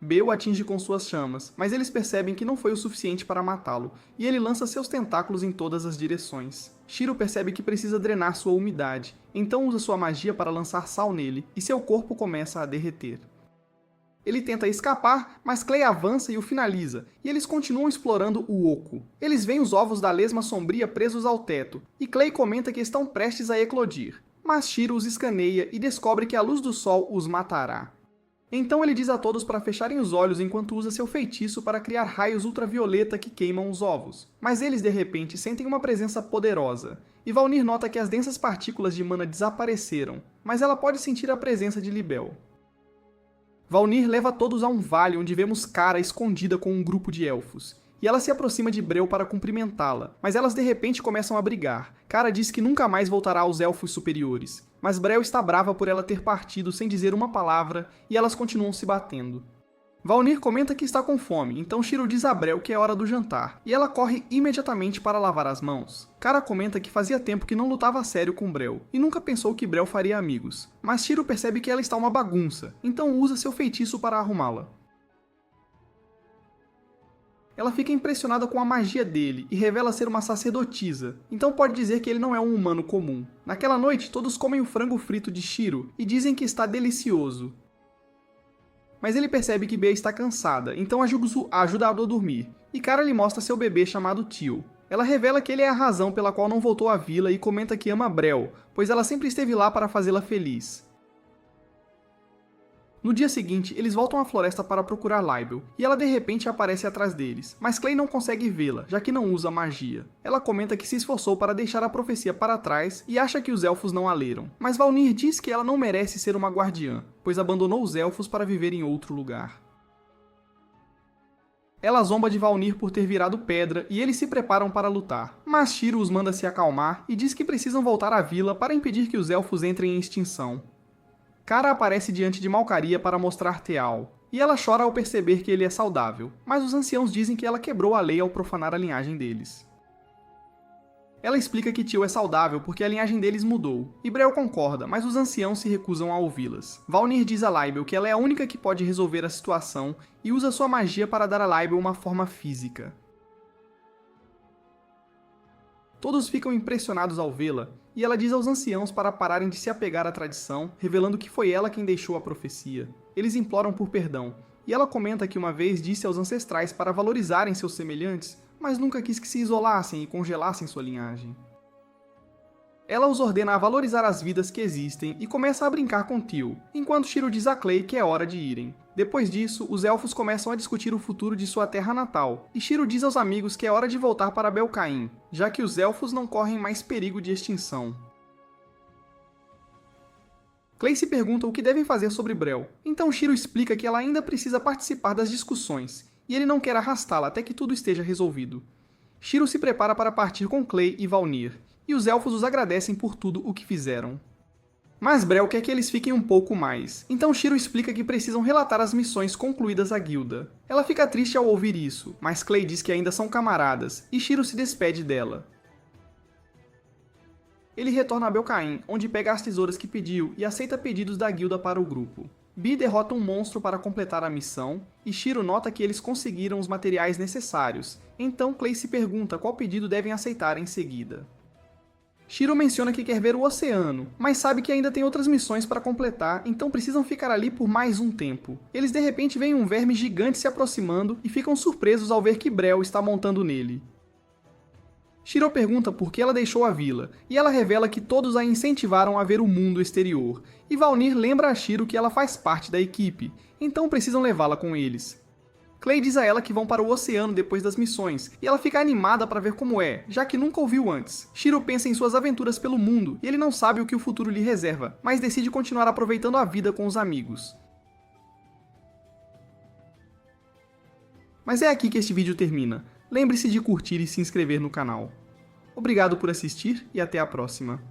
B o atinge com suas chamas, mas eles percebem que não foi o suficiente para matá-lo, e ele lança seus tentáculos em todas as direções. Shiro percebe que precisa drenar sua umidade, então usa sua magia para lançar sal nele, e seu corpo começa a derreter. Ele tenta escapar, mas Clay avança e o finaliza, e eles continuam explorando o oco. Eles veem os ovos da lesma sombria presos ao teto, e Clay comenta que estão prestes a eclodir, mas Shiro os escaneia e descobre que a luz do sol os matará. Então ele diz a todos para fecharem os olhos enquanto usa seu feitiço para criar raios ultravioleta que queimam os ovos. Mas eles de repente sentem uma presença poderosa, e Valnir nota que as densas partículas de mana desapareceram, mas ela pode sentir a presença de Libel. Valnir leva todos a um vale onde vemos Kara escondida com um grupo de elfos, e ela se aproxima de Brel para cumprimentá-la, mas elas de repente começam a brigar. Kara diz que nunca mais voltará aos elfos superiores, mas Brel está brava por ela ter partido sem dizer uma palavra, e elas continuam se batendo. Valnir comenta que está com fome, então Shiro diz a Brel que é hora do jantar, e ela corre imediatamente para lavar as mãos. Kara comenta que fazia tempo que não lutava a sério com Brel, e nunca pensou que Brel faria amigos, mas Shiro percebe que ela está uma bagunça, então usa seu feitiço para arrumá-la. Ela fica impressionada com a magia dele e revela ser uma sacerdotisa, então pode dizer que ele não é um humano comum. Naquela noite, todos comem o frango frito de Shiro e dizem que está delicioso. Mas ele percebe que Bea está cansada, então a ajuda a dormir, e Kara lhe mostra seu bebê chamado Tio. Ela revela que ele é a razão pela qual não voltou à vila e comenta que ama Brel, pois ela sempre esteve lá para fazê-la feliz. No dia seguinte, eles voltam à floresta para procurar Libel, e ela de repente aparece atrás deles, mas Clay não consegue vê-la, já que não usa magia. Ela comenta que se esforçou para deixar a profecia para trás e acha que os elfos não a leram, mas Valnir diz que ela não merece ser uma guardiã, pois abandonou os elfos para viver em outro lugar. Ela zomba de Valnir por ter virado pedra e eles se preparam para lutar, mas Shiro os manda se acalmar e diz que precisam voltar à vila para impedir que os elfos entrem em extinção. Kara aparece diante de Malcaria para mostrar Teal, e ela chora ao perceber que ele é saudável, mas os anciãos dizem que ela quebrou a lei ao profanar a linhagem deles. Ela explica que Tio é saudável porque a linhagem deles mudou, e Brel concorda, mas os anciãos se recusam a ouvi-las. Valnir diz a Libel que ela é a única que pode resolver a situação e usa sua magia para dar a Libel uma forma física. Todos ficam impressionados ao vê-la, e ela diz aos anciãos para pararem de se apegar à tradição, revelando que foi ela quem deixou a profecia. Eles imploram por perdão, e ela comenta que uma vez disse aos ancestrais para valorizarem seus semelhantes, mas nunca quis que se isolassem e congelassem sua linhagem. Ela os ordena a valorizar as vidas que existem e começa a brincar com Tio, enquanto Shiro diz a Clay que é hora de irem. Depois disso, os elfos começam a discutir o futuro de sua terra natal, e Shiro diz aos amigos que é hora de voltar para Belcaim, já que os elfos não correm mais perigo de extinção. Clay se pergunta o que devem fazer sobre Brel, então Shiro explica que ela ainda precisa participar das discussões, e ele não quer arrastá-la até que tudo esteja resolvido. Shiro se prepara para partir com Clay e Valnir, e os elfos os agradecem por tudo o que fizeram. Mas Brel quer que eles fiquem um pouco mais, então Shiro explica que precisam relatar as missões concluídas à guilda. Ela fica triste ao ouvir isso, mas Clay diz que ainda são camaradas, e Shiro se despede dela. Ele retorna a Belcaim, onde pega as tesouras que pediu e aceita pedidos da guilda para o grupo. Bee derrota um monstro para completar a missão, e Shiro nota que eles conseguiram os materiais necessários, então Clay se pergunta qual pedido devem aceitar em seguida. Shiro menciona que quer ver o oceano, mas sabe que ainda tem outras missões para completar, então precisam ficar ali por mais um tempo. Eles de repente veem um verme gigante se aproximando e ficam surpresos ao ver que Brel está montando nele. Shiro pergunta por que ela deixou a vila, e ela revela que todos a incentivaram a ver o mundo exterior, e Valnir lembra a Shiro que ela faz parte da equipe, então precisam levá-la com eles. Clay diz a ela que vão para o oceano depois das missões, e ela fica animada para ver como é, já que nunca ouviu antes. Shiro pensa em suas aventuras pelo mundo, e ele não sabe o que o futuro lhe reserva, mas decide continuar aproveitando a vida com os amigos. Mas é aqui que este vídeo termina. Lembre-se de curtir e se inscrever no canal. Obrigado por assistir e até a próxima.